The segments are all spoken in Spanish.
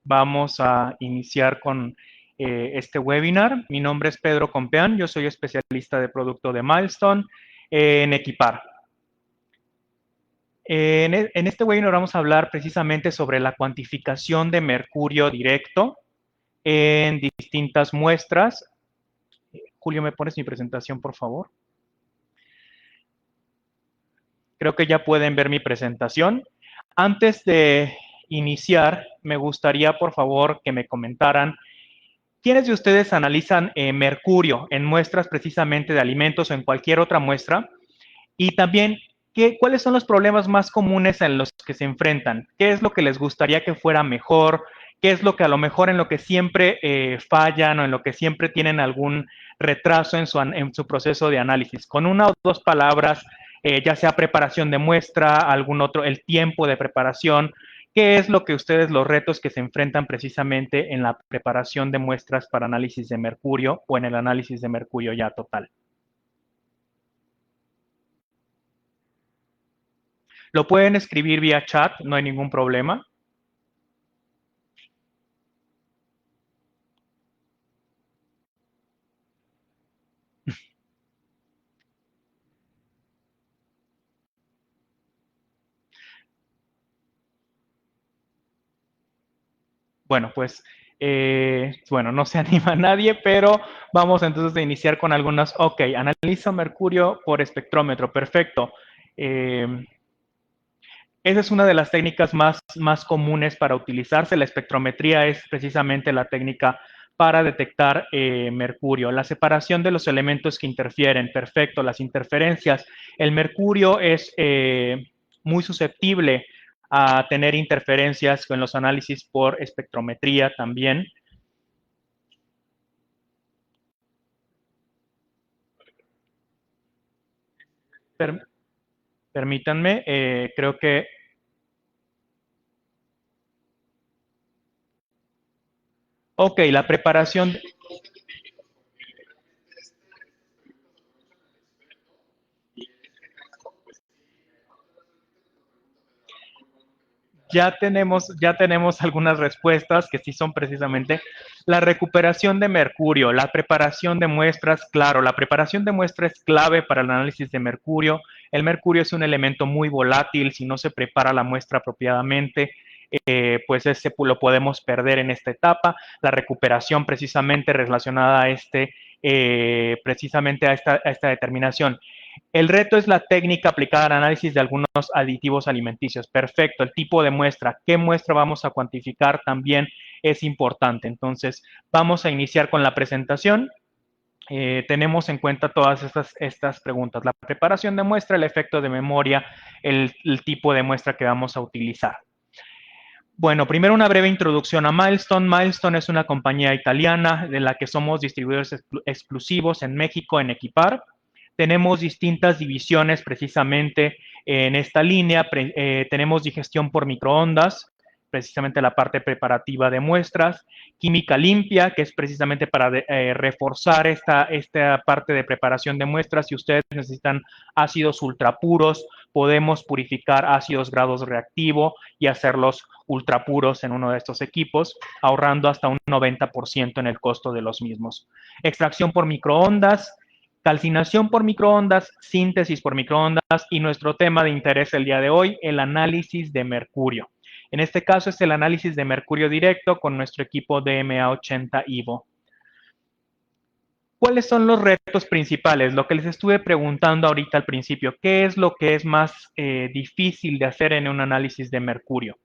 Vamos a iniciar con este webinar. Mi nombre es Pedro Compeán, yo soy especialista de producto de Milestone en Equipar. En este webinar vamos a hablar precisamente sobre la cuantificación de mercurio directo en distintas muestras. Julio, ¿me pones mi presentación, por favor? Creo que ya pueden ver mi presentación. Antes de iniciar, me gustaría, por favor, que me comentaran ¿quiénes de ustedes analizan mercurio en muestras precisamente de alimentos o en cualquier otra muestra? Y también, ¿cuáles son los problemas más comunes en los que se enfrentan? ¿Qué es lo que les gustaría que fuera mejor? ¿Qué es lo que a lo mejor en lo que siempre fallan o en lo que siempre tienen algún retraso en su proceso de análisis? Con una o dos palabras, ya sea preparación de muestra, algún otro, el tiempo de preparación. ¿Qué es lo que ustedes, los retos que se enfrentan precisamente en la preparación de muestras para análisis de mercurio o en el análisis de mercurio ya total? Lo pueden escribir vía chat, no hay ningún problema. Bueno, pues, bueno, no se anima nadie, pero vamos entonces a iniciar con algunas. Ok, analiza mercurio por espectrómetro, perfecto. Esa es una de las técnicas más comunes para utilizarse. La espectrometría es precisamente la técnica para detectar mercurio. La separación de los elementos que interfieren, perfecto. Las interferencias. El mercurio es muy susceptible a tener interferencias con los análisis por espectrometría también. Permítanme, creo que... Ok, la preparación... Ya tenemos algunas respuestas que sí son precisamente la recuperación de mercurio, la preparación de muestras, claro, la preparación de muestras es clave para el análisis de mercurio. El mercurio es un elemento muy volátil, si no se prepara la muestra apropiadamente, pues ese lo podemos perder en esta etapa. La recuperación precisamente relacionada a precisamente a esta determinación. El reto es la técnica aplicada al análisis de algunos aditivos alimenticios. Perfecto, el tipo de muestra, qué muestra vamos a cuantificar también es importante. Entonces, vamos a iniciar con la presentación. Tenemos en cuenta todas estas preguntas. La preparación de muestra, el efecto de memoria, el tipo de muestra que vamos a utilizar. Bueno, primero una breve introducción a Milestone. Milestone es una compañía italiana de la que somos distribuidores exclusivos en México, en Equipar. Tenemos distintas divisiones precisamente en esta línea. Tenemos digestión por microondas, precisamente la parte preparativa de muestras. Química limpia, que es precisamente para reforzar esta parte de preparación de muestras. Si ustedes necesitan ácidos ultrapuros, podemos purificar ácidos grados reactivo y hacerlos ultrapuros en uno de estos equipos, ahorrando hasta un 90% en el costo de los mismos. Extracción por microondas, calcinación por microondas, síntesis por microondas y nuestro tema de interés el día de hoy, el análisis de mercurio. En este caso es el análisis de mercurio directo con nuestro equipo DMA80 Evo. ¿Cuáles son los retos principales? Lo que les estuve preguntando ahorita al principio, ¿qué es lo que es más difícil de hacer en un análisis de mercurio?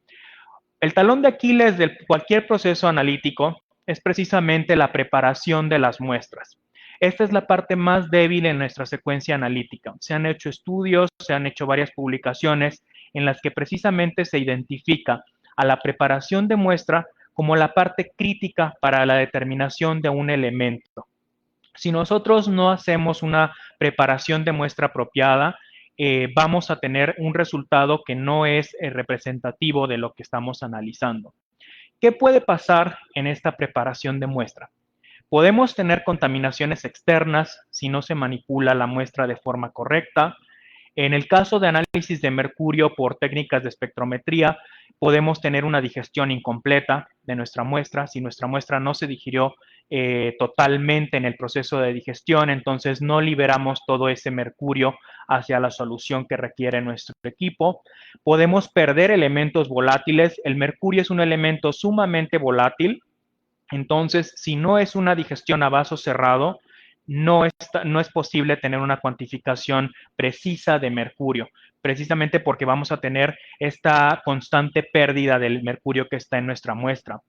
El talón de Aquiles de cualquier proceso analítico es precisamente la preparación de las muestras. Esta es la parte más débil en nuestra secuencia analítica. Se han hecho estudios, se han hecho varias publicaciones en las que precisamente se identifica a la preparación de muestra como la parte crítica para la determinación de un elemento. Si nosotros no hacemos una preparación de muestra apropiada, vamos a tener un resultado que no es representativo de lo que estamos analizando. ¿Qué puede pasar en esta preparación de muestra? Podemos tener contaminaciones externas si no se manipula la muestra de forma correcta. En el caso de análisis de mercurio por técnicas de espectrometría, podemos tener una digestión incompleta de nuestra muestra. Si nuestra muestra no se digirió totalmente en el proceso de digestión, entonces no liberamos todo ese mercurio hacia la solución que requiere nuestro equipo. Podemos perder elementos volátiles. El mercurio es un elemento sumamente volátil. Entonces, si no es una digestión a vaso cerrado, no es posible tener una cuantificación precisa de mercurio, precisamente porque vamos a tener esta constante pérdida del mercurio que está en nuestra muestra.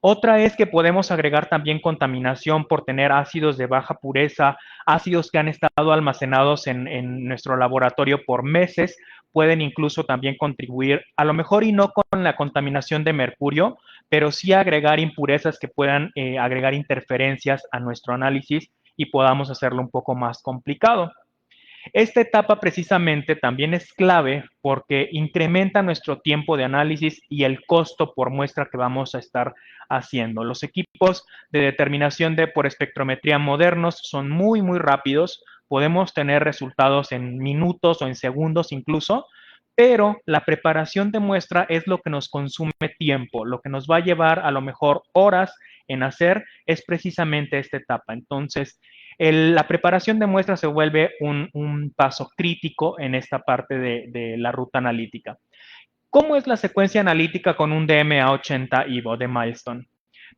Otra es que podemos agregar también contaminación por tener ácidos de baja pureza, ácidos que han estado almacenados en nuestro laboratorio por meses, pueden incluso también contribuir, a lo mejor y no con la contaminación de mercurio, pero sí agregar impurezas que puedan agregar interferencias a nuestro análisis y podamos hacerlo un poco más complicado. Esta etapa precisamente también es clave porque incrementa nuestro tiempo de análisis y el costo por muestra que vamos a estar haciendo. Los equipos de determinación por espectrometría modernos son muy, muy rápidos. Podemos tener resultados en minutos o en segundos incluso, pero la preparación de muestra es lo que nos consume tiempo, lo que nos va a llevar a lo mejor horas en hacer es precisamente esta etapa. Entonces, la preparación de muestras se vuelve un paso crítico en esta parte de la ruta analítica. ¿Cómo es la secuencia analítica con un DMA80 IVO de Milestone?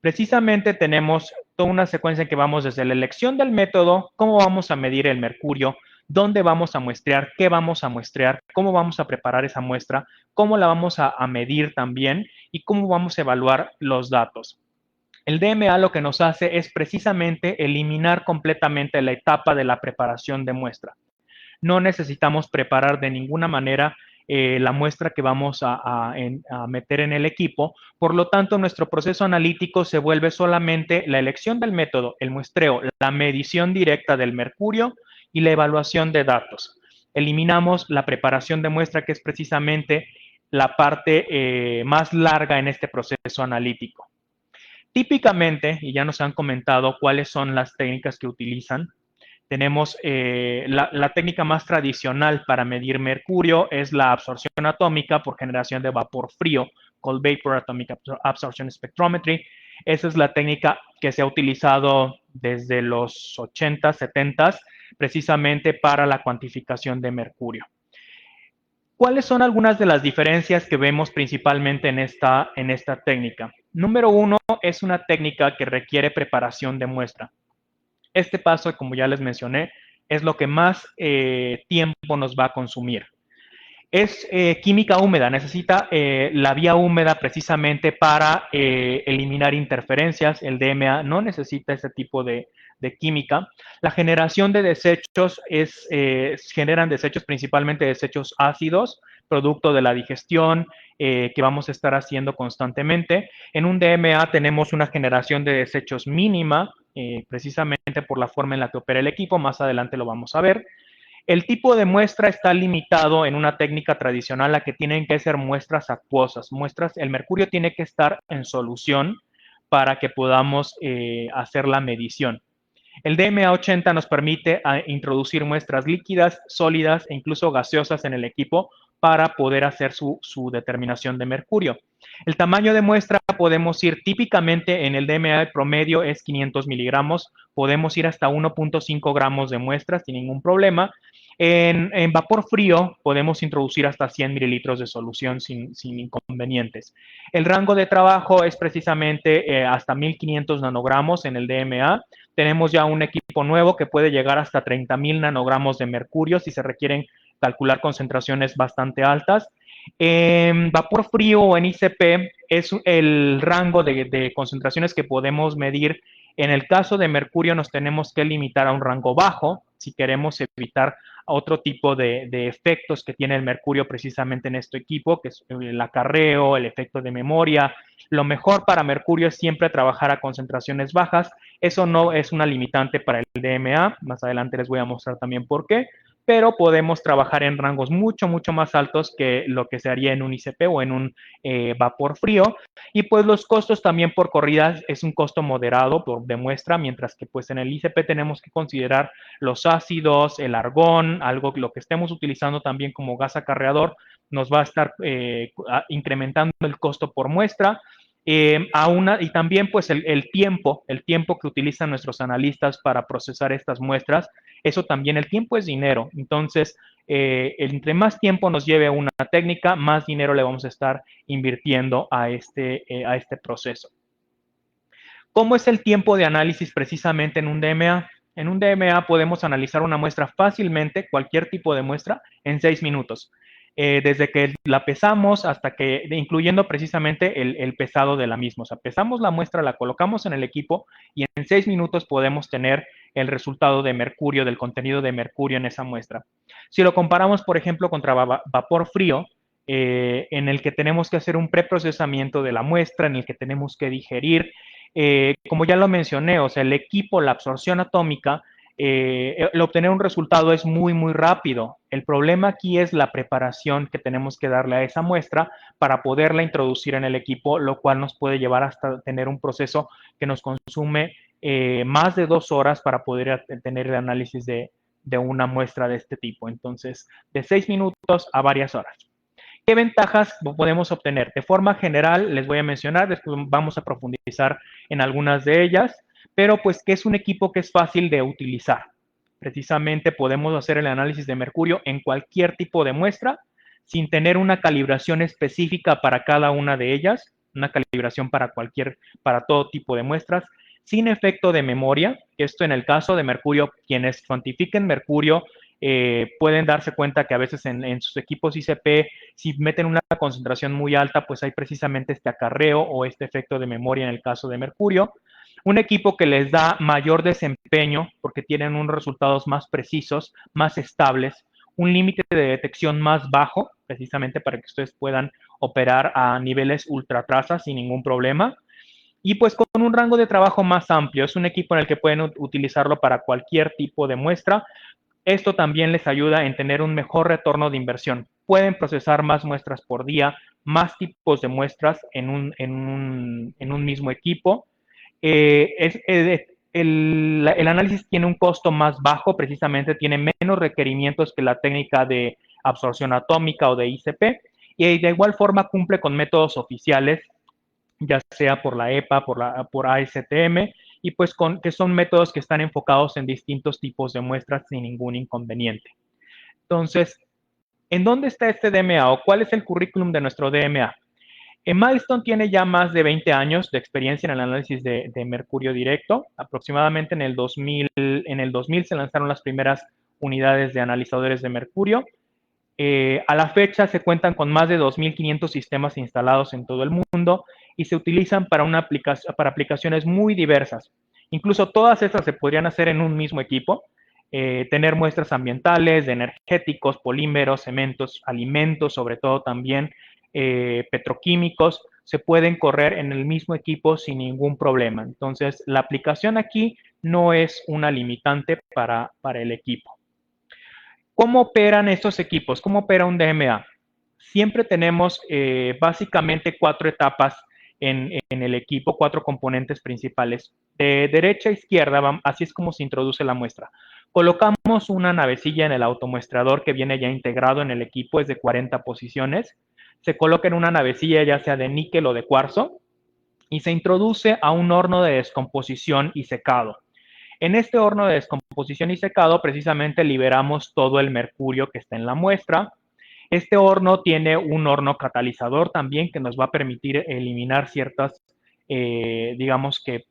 Precisamente tenemos toda una secuencia en que vamos desde la elección del método, cómo vamos a medir el mercurio, dónde vamos a muestrear, qué vamos a muestrear, cómo vamos a preparar esa muestra, cómo la vamos a medir también y cómo vamos a evaluar los datos. El DMA lo que nos hace es precisamente eliminar completamente la etapa de la preparación de muestra. No necesitamos preparar de ninguna manera la muestra que vamos a meter en el equipo. Por lo tanto, nuestro proceso analítico se vuelve solamente la elección del método, el muestreo, la medición directa del mercurio y la evaluación de datos. Eliminamos la preparación de muestra, que es precisamente la parte más larga en este proceso analítico. Típicamente, y ya nos han comentado cuáles son las técnicas que utilizan, tenemos la técnica más tradicional para medir mercurio es la absorción atómica por generación de vapor frío, Cold Vapor Atomic Absorption Spectrometry. Esa es la técnica que se ha utilizado desde los 80, 70, precisamente para la cuantificación de mercurio. ¿Cuáles son algunas de las diferencias que vemos principalmente en esta técnica? Número uno, es una técnica que requiere preparación de muestra. Este paso, como ya les mencioné, es lo que más tiempo nos va a consumir. Es química húmeda, necesita la vía húmeda precisamente para eliminar interferencias. El DMA no necesita ese tipo de química. La generación de desechos generan desechos, principalmente desechos ácidos, producto de la digestión que vamos a estar haciendo constantemente. En un DMA tenemos una generación de desechos mínima, precisamente por la forma en la que opera el equipo. Más adelante lo vamos a ver. El tipo de muestra está limitado en una técnica tradicional a que tienen que ser muestras acuosas. El mercurio tiene que estar en solución para que podamos hacer la medición. El DMA80 nos permite introducir muestras líquidas, sólidas e incluso gaseosas en el equipo para poder hacer su determinación de mercurio. El tamaño de muestra podemos ir típicamente en el DMA promedio es 500 miligramos, podemos ir hasta 1.5 gramos de muestras sin ningún problema. En vapor frío podemos introducir hasta 100 mililitros de solución sin inconvenientes. El rango de trabajo es precisamente hasta 1500 nanogramos en el DMA. Tenemos ya un equipo nuevo que puede llegar hasta 30,000 nanogramos de mercurio si se requieren calcular concentraciones bastante altas. En vapor frío o en ICP es el rango de concentraciones que podemos medir. En el caso de mercurio nos tenemos que limitar a un rango bajo si queremos evitar otro tipo de efectos que tiene el mercurio precisamente en este equipo, que es el acarreo, el efecto de memoria. Lo mejor para mercurio es siempre trabajar a concentraciones bajas. Eso no es una limitante para el DMA. Más adelante les voy a mostrar también por qué. pero podemos trabajar en rangos mucho más altos que lo que se haría en un ICP o en un vapor frío. Y pues los costos también por corrida es un costo moderado de muestra, mientras que pues en el ICP tenemos que considerar los ácidos, el argón, algo lo que estemos utilizando también como gas acarreador, nos va a estar incrementando el costo por muestra. Y también pues el tiempo que utilizan nuestros analistas para procesar estas muestras, eso también, el tiempo es dinero. Entonces, entre más tiempo nos lleve una técnica, más dinero le vamos a estar invirtiendo a este proceso. ¿Cómo es el tiempo de análisis precisamente en un DMA? En un DMA podemos analizar una muestra fácilmente, cualquier tipo de muestra, en 6 minutos. Desde que la pesamos hasta que, incluyendo precisamente el pesado de la misma. O sea, pesamos la muestra, la colocamos en el equipo y en 6 minutos podemos tener el resultado de mercurio, del contenido de mercurio en esa muestra. Si lo comparamos, por ejemplo, contra vapor frío, en el que tenemos que hacer un preprocesamiento de la muestra, en el que tenemos que digerir, como ya lo mencioné, o sea, el equipo, la absorción atómica, el obtener un resultado es muy rápido. El problema aquí es la preparación que tenemos que darle a esa muestra para poderla introducir en el equipo, lo cual nos puede llevar hasta tener un proceso que nos consume más de 2 horas para poder tener el análisis de una muestra de este tipo. Entonces, de 6 minutos a varias horas. ¿Qué ventajas podemos obtener? De forma general, les voy a mencionar, después vamos a profundizar en algunas de ellas, pero pues que es un equipo que es fácil de utilizar. Precisamente podemos hacer el análisis de mercurio en cualquier tipo de muestra, sin tener una calibración específica para cada una de ellas, una calibración para todo tipo de muestras, sin efecto de memoria. Esto en el caso de mercurio, quienes cuantifiquen mercurio pueden darse cuenta que a veces en sus equipos ICP, si meten una concentración muy alta, pues hay precisamente este acarreo o este efecto de memoria en el caso de mercurio. Un equipo que les da mayor desempeño porque tienen unos resultados más precisos, más estables, un límite de detección más bajo, precisamente para que ustedes puedan operar a niveles ultra trazas sin ningún problema. Y pues con un rango de trabajo más amplio, es un equipo en el que pueden utilizarlo para cualquier tipo de muestra. Esto también les ayuda en tener un mejor retorno de inversión. Pueden procesar más muestras por día, más tipos de muestras en un mismo equipo. El análisis tiene un costo más bajo, precisamente tiene menos requerimientos que la técnica de absorción atómica o de ICP, y de igual forma cumple con métodos oficiales, ya sea por la EPA, por ASTM, y pues que son métodos que están enfocados en distintos tipos de muestras sin ningún inconveniente. Entonces, ¿en dónde está este DMA o cuál es el currículum de nuestro DMA? Milestone tiene ya más de 20 años de experiencia en el análisis de mercurio directo. Aproximadamente en el 2000 se lanzaron las primeras unidades de analizadores de mercurio. A la fecha se cuentan con más de 2.500 sistemas instalados en todo el mundo y se utilizan para aplicaciones muy diversas. Incluso todas estas se podrían hacer en un mismo equipo, tener muestras ambientales, de energéticos, polímeros, cementos, alimentos, sobre todo también petroquímicos, se pueden correr en el mismo equipo sin ningún problema. Entonces, la aplicación aquí no es una limitante para el equipo. ¿Cómo operan estos equipos? ¿Cómo opera un DMA? Siempre tenemos básicamente 4 etapas en el equipo, 4 componentes principales. De derecha a izquierda, así es como se introduce la muestra. Colocamos una navecilla en el automuestrador que viene ya integrado en el equipo, es de 40 posiciones. Se coloca en una navecilla ya sea de níquel o de cuarzo y se introduce a un horno de descomposición y secado. En este horno de descomposición y secado, precisamente liberamos todo el mercurio que está en la muestra. Este horno tiene un horno catalizador también que nos va a permitir eliminar ciertas, digamos que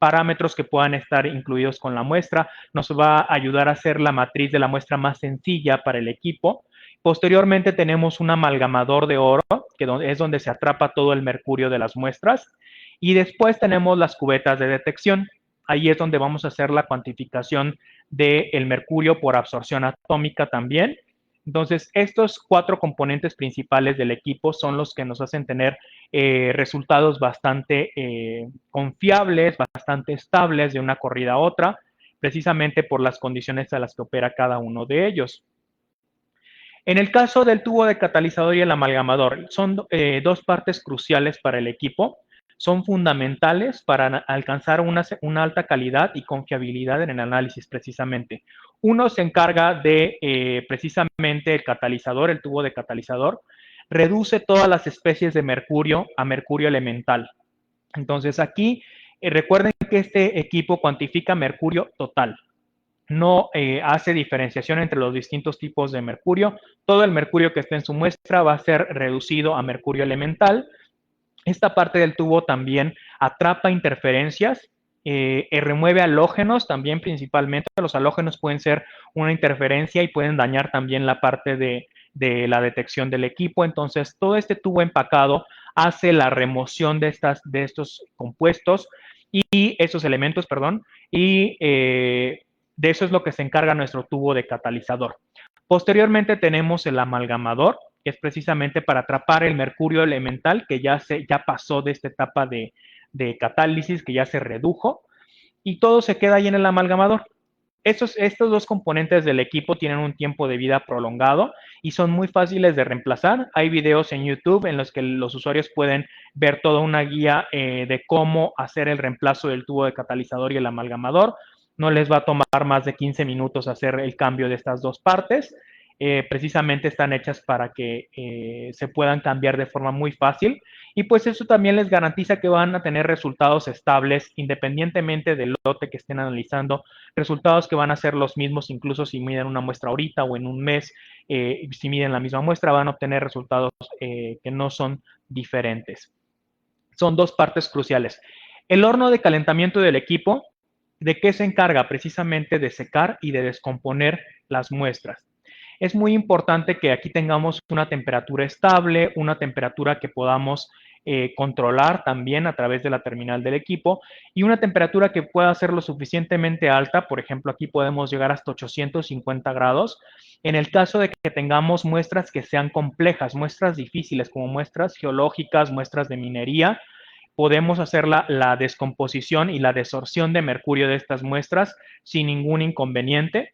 parámetros que puedan estar incluidos con la muestra. Nos va a ayudar a hacer la matriz de la muestra más sencilla para el equipo. Posteriormente tenemos un amalgamador de oro, que es donde se atrapa todo el mercurio de las muestras. Y después tenemos las cubetas de detección. Ahí es donde vamos a hacer la cuantificación del mercurio por absorción atómica también. Entonces, estos 4 componentes principales del equipo son los que nos hacen tener resultados bastante confiables, bastante estables de una corrida a otra. precisamente por las condiciones a las que opera cada uno de ellos. En el caso del tubo de catalizador y el amalgamador, son dos partes cruciales para el equipo. Son fundamentales para alcanzar una alta calidad y confiabilidad en el análisis, precisamente. Uno se encarga de, precisamente, el catalizador, el tubo de catalizador, reduce todas las especies de mercurio a mercurio elemental. Entonces, aquí, recuerden que este equipo cuantifica mercurio total. No hace diferenciación entre los distintos tipos de mercurio. Todo el mercurio que esté en su muestra va a ser reducido a mercurio elemental. Esta parte del tubo también atrapa interferencias, remueve halógenos también principalmente. Los halógenos pueden ser una interferencia y pueden dañar también la parte de la detección del equipo. Entonces, todo este tubo empacado hace la remoción de estos compuestos y esos elementos, perdón, y de eso es lo que se encarga nuestro tubo de catalizador. Posteriormente tenemos el amalgamador, que es precisamente para atrapar el mercurio elemental que ya pasó de esta etapa de catálisis, que ya se redujo, y todo se queda ahí en el amalgamador. Estos dos componentes del equipo tienen un tiempo de vida prolongado y son muy fáciles de reemplazar. Hay videos en YouTube en los que los usuarios pueden ver toda una guía de cómo hacer el reemplazo del tubo de catalizador y el amalgamador. No les va a tomar más de 15 minutos hacer el cambio de estas dos partes. Precisamente están hechas para que se puedan cambiar de forma muy fácil y pues eso también les garantiza que van a tener resultados estables independientemente del lote que estén analizando, resultados que van a ser los mismos incluso si miden una muestra ahorita o en un mes, si miden la misma muestra van a obtener resultados que no son diferentes. Son dos partes cruciales. El horno de calentamiento del equipo, ¿de qué se encarga? Precisamente de secar y de descomponer las muestras. Es muy importante que aquí tengamos una temperatura estable, una temperatura que podamos controlar también a través de la terminal del equipo y una temperatura que pueda ser lo suficientemente alta. Por ejemplo, aquí podemos llegar hasta 850 grados. En el caso de que tengamos muestras que sean complejas, muestras difíciles como muestras geológicas, muestras de minería, podemos hacer la descomposición y la desorción de mercurio de estas muestras sin ningún inconveniente.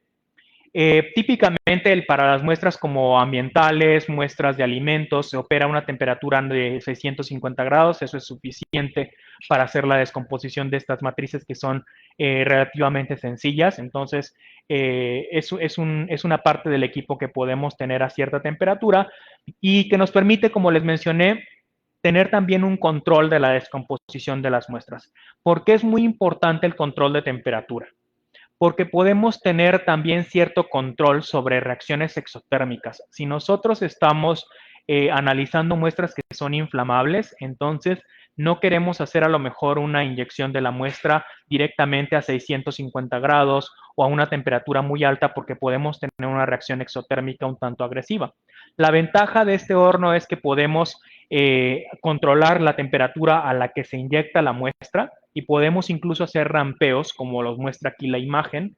Típicamente para las muestras como ambientales, muestras de alimentos, se opera a una temperatura de 650 grados, eso es suficiente para hacer la descomposición de estas matrices que son relativamente sencillas. Entonces, es una parte del equipo que podemos tener a cierta temperatura y que nos permite, como les mencioné, tener también un control de la descomposición de las muestras. ¿Por qué es muy importante el control de temperatura? Porque podemos tener también cierto control sobre reacciones exotérmicas. Si nosotros estamos analizando muestras que son inflamables, entonces no queremos hacer a lo mejor una inyección de la muestra directamente a 650 grados o a una temperatura muy alta porque podemos tener una reacción exotérmica un tanto agresiva. La ventaja de este horno es que podemos controlar la temperatura a la que se inyecta la muestra y podemos incluso hacer rampeos, como los muestra aquí la imagen.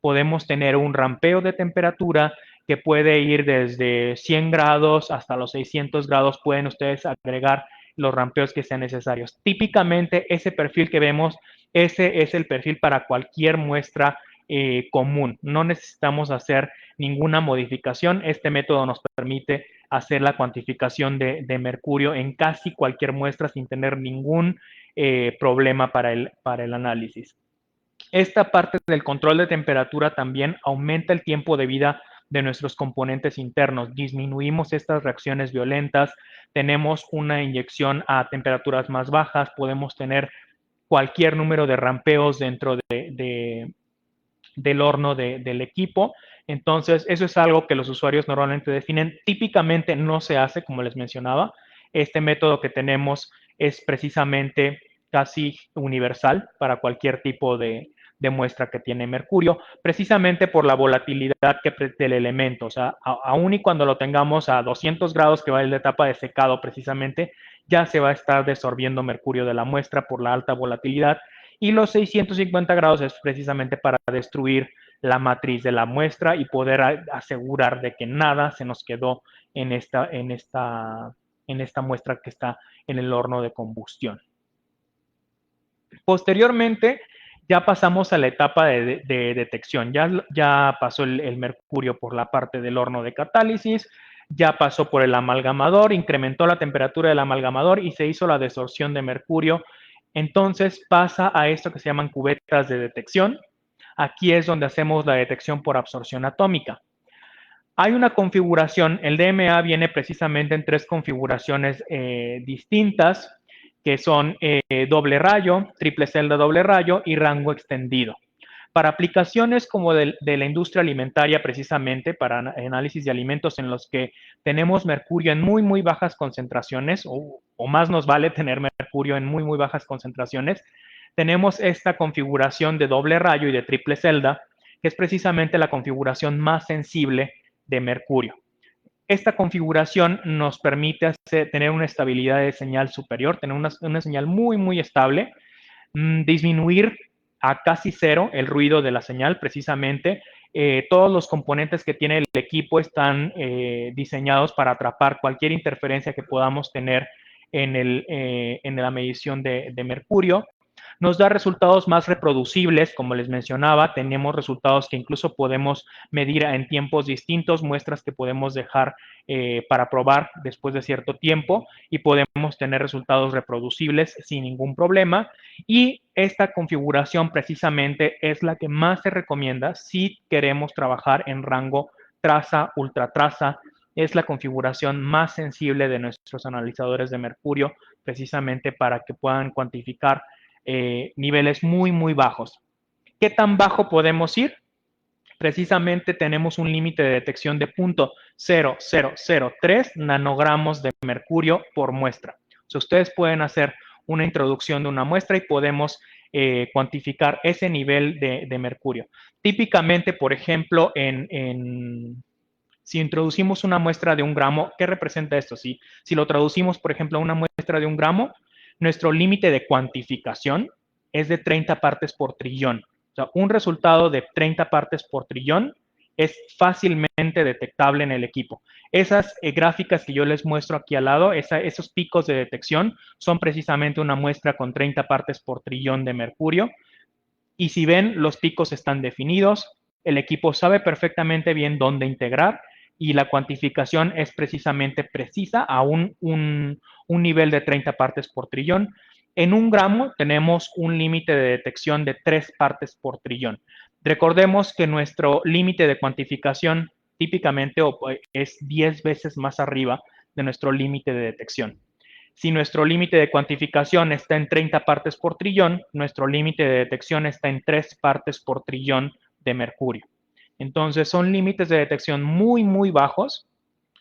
Podemos tener un rampeo de temperatura que puede ir desde 100 grados hasta los 600 grados. Pueden ustedes agregar los rampeos que sean necesarios. Típicamente ese perfil que vemos, ese es el perfil para cualquier muestra común. No necesitamos hacer ninguna modificación. Este método nos permite hacer la cuantificación de mercurio en casi cualquier muestra sin tener ningún problema para el análisis. Esta parte del control de temperatura también aumenta el tiempo de vida de nuestros componentes internos. Disminuimos estas reacciones violentas, tenemos una inyección a temperaturas más bajas, podemos tener cualquier número de rampeos dentro del horno del equipo. Entonces, eso es algo que los usuarios normalmente definen. Típicamente no se hace, como les mencionaba. Este método que tenemos es precisamente casi universal para cualquier tipo de muestra que tiene mercurio, precisamente por la volatilidad del elemento. O sea, aún y cuando lo tengamos a 200 grados, que va en la etapa de secado precisamente, ya se va a estar desorbiendo mercurio de la muestra por la alta volatilidad y los 650 grados es precisamente para destruir la matriz de la muestra y poder asegurar de que nada se nos quedó en esta muestra que está en el horno de combustión. Posteriormente, ya pasamos a la etapa de detección. Ya pasó el mercurio por la parte del horno de catálisis, ya pasó por el amalgamador, incrementó la temperatura del amalgamador y se hizo la desorción de mercurio. Entonces pasa a esto que se llaman cubetas de detección. Aquí es donde hacemos la detección por absorción atómica. Hay una configuración, el DMA viene precisamente en tres configuraciones distintas, que son doble rayo, triple celda doble rayo y rango extendido. Para aplicaciones como de la industria alimentaria, precisamente para análisis de alimentos en los que tenemos mercurio en muy, muy bajas concentraciones, o más nos vale tener mercurio en muy, muy bajas concentraciones, tenemos esta configuración de doble rayo y de triple celda, que es precisamente la configuración más sensible de mercurio. Esta configuración nos permite tener una estabilidad de señal superior, tener una señal muy, muy estable, disminuir a casi cero el ruido de la señal, precisamente. Todos los componentes que tiene el equipo están diseñados para atrapar cualquier interferencia que podamos tener en la medición de mercurio. Nos da resultados más reproducibles, como les mencionaba, tenemos resultados que incluso podemos medir en tiempos distintos, muestras que podemos dejar para probar después de cierto tiempo y podemos tener resultados reproducibles sin ningún problema. Y esta configuración precisamente es la que más se recomienda si queremos trabajar en rango traza, ultratraza. Es la configuración más sensible de nuestros analizadores de mercurio, precisamente para que puedan cuantificar niveles muy, muy bajos. ¿Qué tan bajo podemos ir? Precisamente tenemos un límite de detección de 0.0003 nanogramos de mercurio por muestra. O sea, ustedes pueden hacer una introducción de una muestra y podemos cuantificar ese nivel de mercurio. Típicamente, por ejemplo, si introducimos una muestra de 1 gramo, ¿qué representa esto? Si lo traducimos, por ejemplo, a una muestra de 1 gramo, nuestro límite de cuantificación es de 30 partes por trillón. O sea, un resultado de 30 partes por trillón es fácilmente detectable en el equipo. Esas gráficas que yo les muestro aquí al lado, esos picos de detección, son precisamente una muestra con 30 partes por trillón de mercurio. Y si ven, los picos están definidos, el equipo sabe perfectamente bien dónde integrar y la cuantificación es precisamente precisa a un nivel de 30 partes por trillón. En 1 gramo tenemos un límite de detección de 3 partes por trillón. Recordemos que nuestro límite de cuantificación típicamente es 10 veces más arriba de nuestro límite de detección. Si nuestro límite de cuantificación está en 30 partes por trillón, nuestro límite de detección está en 3 partes por trillón de mercurio. Entonces, son límites de detección muy, muy bajos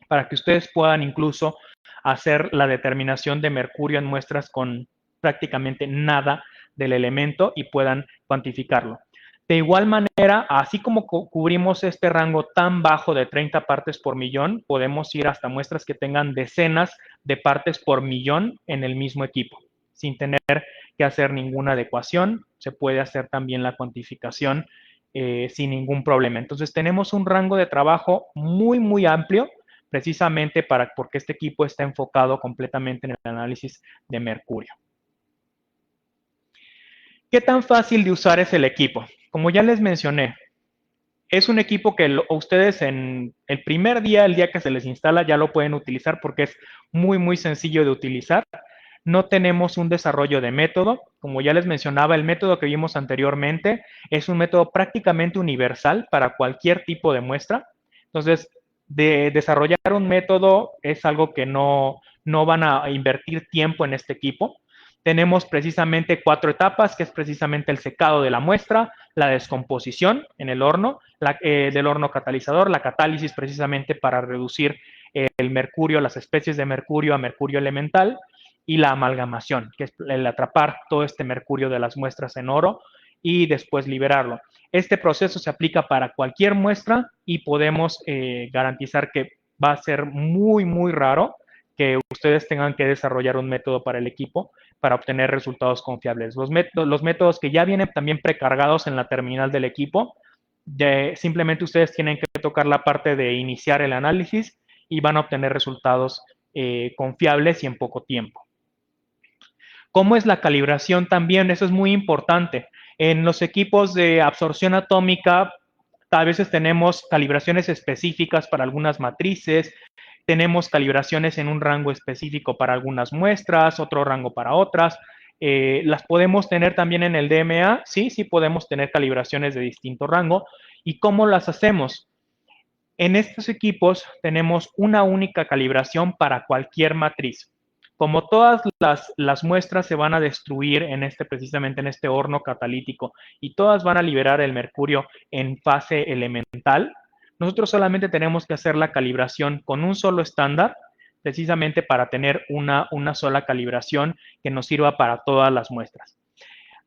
para que ustedes puedan incluso hacer la determinación de mercurio en muestras con prácticamente nada del elemento y puedan cuantificarlo. De igual manera, así como cubrimos este rango tan bajo de 30 partes por millón, podemos ir hasta muestras que tengan decenas de partes por millón en el mismo equipo, sin tener que hacer ninguna adecuación. Se puede hacer también la cuantificación sin ningún problema. Entonces, tenemos un rango de trabajo muy, muy amplio, precisamente porque este equipo está enfocado completamente en el análisis de mercurio. ¿Qué tan fácil de usar es el equipo? Como ya les mencioné, es un equipo que ustedes en el primer día, el día que se les instala, ya lo pueden utilizar porque es muy, muy sencillo de utilizar. No tenemos un desarrollo de método. Como ya les mencionaba, el método que vimos anteriormente es un método prácticamente universal para cualquier tipo de muestra. Entonces, de desarrollar un método es algo que no van a invertir tiempo en este equipo. Tenemos precisamente 4 etapas, que es precisamente el secado de la muestra, la descomposición en el horno, del horno catalizador, la catálisis precisamente para reducir el mercurio, las especies de mercurio a mercurio elemental, y la amalgamación, que es el atrapar todo este mercurio de las muestras en oro y después liberarlo. Este proceso se aplica para cualquier muestra y podemos garantizar que va a ser muy, muy raro que ustedes tengan que desarrollar un método para el equipo para obtener resultados confiables. Los métodos que ya vienen también precargados en la terminal del equipo, simplemente ustedes tienen que tocar la parte de iniciar el análisis y van a obtener resultados confiables y en poco tiempo. ¿Cómo es la calibración también? Eso es muy importante. En los equipos de absorción atómica, a veces tenemos calibraciones específicas para algunas matrices, tenemos calibraciones en un rango específico para algunas muestras, otro rango para otras. Las podemos tener también en el DMA, sí, sí podemos tener calibraciones de distinto rango. ¿Y cómo las hacemos? En estos equipos tenemos una única calibración para cualquier matriz. Como todas las muestras se van a destruir precisamente en este horno catalítico y todas van a liberar el mercurio en fase elemental, nosotros solamente tenemos que hacer la calibración con un solo estándar, precisamente para tener una sola calibración que nos sirva para todas las muestras.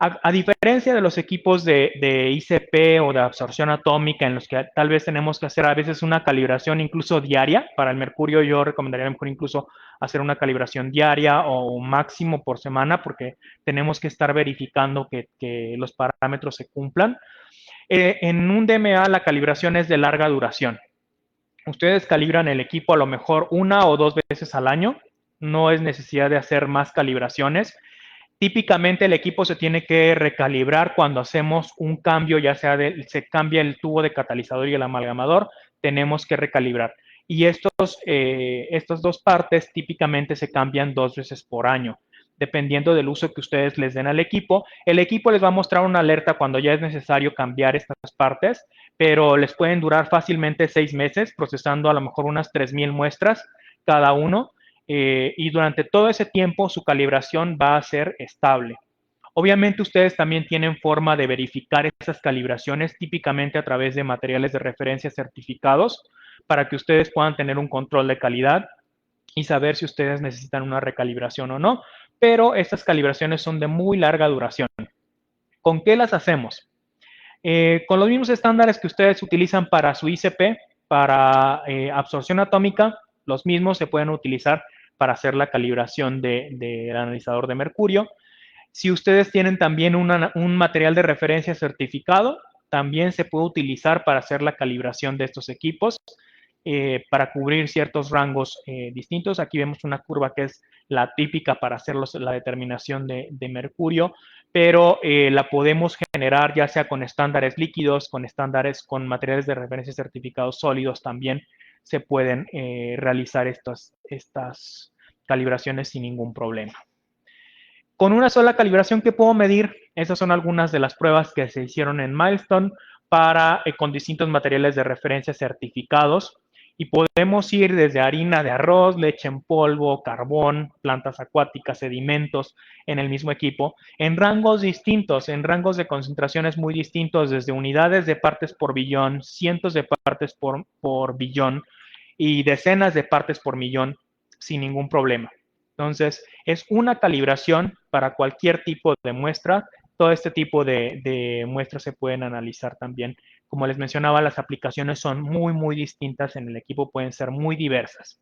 A diferencia de los equipos de ICP o de absorción atómica, en los que tal vez tenemos que hacer a veces una calibración incluso diaria, para el mercurio yo recomendaría mejor incluso hacer una calibración diaria o máximo por semana, porque tenemos que estar verificando que los parámetros se cumplan. En un DMA la calibración es de larga duración. Ustedes calibran el equipo a lo mejor 1 o 2 veces al año, no es necesidad de hacer más calibraciones. Típicamente el equipo se tiene que recalibrar cuando hacemos un cambio, ya sea se cambia el tubo de catalizador y el amalgamador, tenemos que recalibrar. Y estas dos partes típicamente se cambian 2 veces por año, dependiendo del uso que ustedes les den al equipo. El equipo les va a mostrar una alerta cuando ya es necesario cambiar estas partes, pero les pueden durar fácilmente 6 meses, procesando a lo mejor unas 3,000 muestras cada uno. Y durante todo ese tiempo su calibración va a ser estable. Obviamente ustedes también tienen forma de verificar esas calibraciones típicamente a través de materiales de referencia certificados para que ustedes puedan tener un control de calidad y saber si ustedes necesitan una recalibración o no, pero estas calibraciones son de muy larga duración. ¿Con qué las hacemos? Con los mismos estándares que ustedes utilizan para su ICP, para absorción atómica, los mismos se pueden utilizar para hacer la calibración del analizador de mercurio. Si ustedes tienen también un material de referencia certificado, también se puede utilizar para hacer la calibración de estos equipos, para cubrir ciertos rangos distintos. Aquí vemos una curva que es la típica para hacer la determinación de mercurio, pero la podemos generar ya sea con estándares líquidos, con materiales de referencia certificados sólidos, también se pueden realizar estas calibraciones sin ningún problema. Con una sola calibración que puedo medir, esas son algunas de las pruebas que se hicieron en Milestone con distintos materiales de referencia certificados. Y podemos ir desde harina de arroz, leche en polvo, carbón, plantas acuáticas, sedimentos en el mismo equipo, en rangos distintos, en rangos de concentraciones muy distintos, desde unidades de partes por billón, cientos de partes por billón y decenas de partes por millón sin ningún problema. Entonces, es una calibración para cualquier tipo de muestra. Todo este tipo de muestras se pueden analizar también. Como les mencionaba, las aplicaciones son muy, muy distintas en el equipo, pueden ser muy diversas.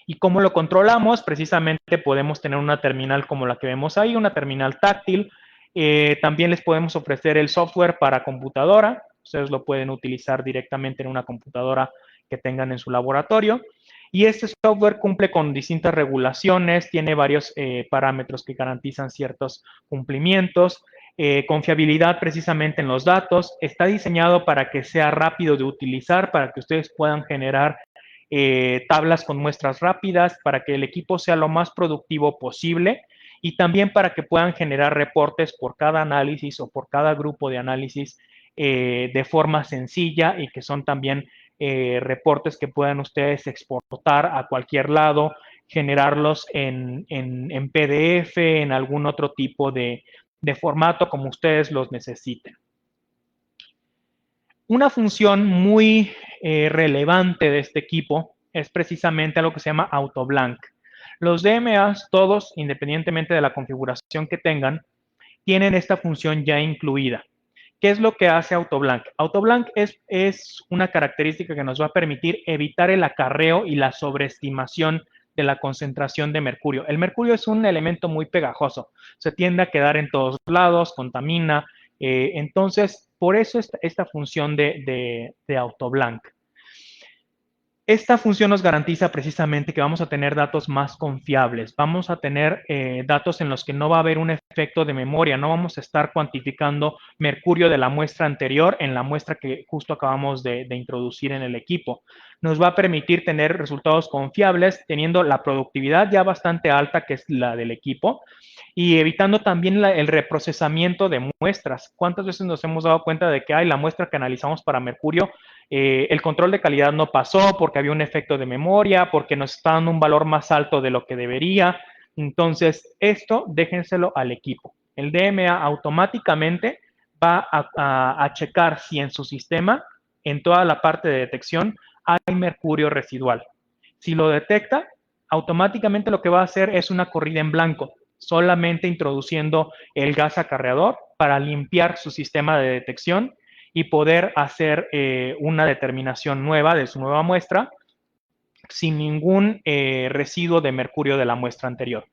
¿Y cómo lo controlamos? Precisamente podemos tener una terminal como la que vemos ahí, una terminal táctil. También les podemos ofrecer el software para computadora. Ustedes lo pueden utilizar directamente en una computadora que tengan en su laboratorio. Y este software cumple con distintas regulaciones, tiene varios parámetros que garantizan ciertos cumplimientos, confiabilidad precisamente en los datos, está diseñado para que sea rápido de utilizar, para que ustedes puedan generar tablas con muestras rápidas, para que el equipo sea lo más productivo posible y también para que puedan generar reportes por cada análisis o por cada grupo de análisis de forma sencilla y que son también reportes que puedan ustedes exportar a cualquier lado, generarlos en PDF, en algún otro tipo de formato como ustedes los necesiten. Una función muy relevante de este equipo es precisamente algo que se llama AutoBlank. Los DMAs, todos, independientemente de la configuración que tengan, tienen esta función ya incluida. ¿Qué es lo que hace AutoBlank? AutoBlank es una característica que nos va a permitir evitar el acarreo y la sobreestimación de la concentración de mercurio. El mercurio es un elemento muy pegajoso, se tiende a quedar en todos lados, contamina, entonces por eso esta función de AutoBlank. Esta función nos garantiza precisamente que vamos a tener datos más confiables, vamos a tener datos en los que no va a haber un efecto de memoria, no vamos a estar cuantificando mercurio de la muestra anterior en la muestra que justo acabamos de introducir en el equipo. Nos va a permitir tener resultados confiables, teniendo la productividad ya bastante alta, que es la del equipo, y evitando también el reprocesamiento de muestras. ¿Cuántas veces nos hemos dado cuenta de que la muestra que analizamos para mercurio, el control de calidad no pasó porque había un efecto de memoria, porque nos está dando un valor más alto de lo que debería? Entonces, esto déjenselo al equipo. El DMA automáticamente va a checar si en su sistema, en toda la parte de detección, hay mercurio residual. Si lo detecta, automáticamente lo que va a hacer es una corrida en blanco, solamente introduciendo el gas acarreador para limpiar su sistema de detección y poder hacer una determinación nueva de su nueva muestra sin ningún residuo de mercurio de la muestra anterior.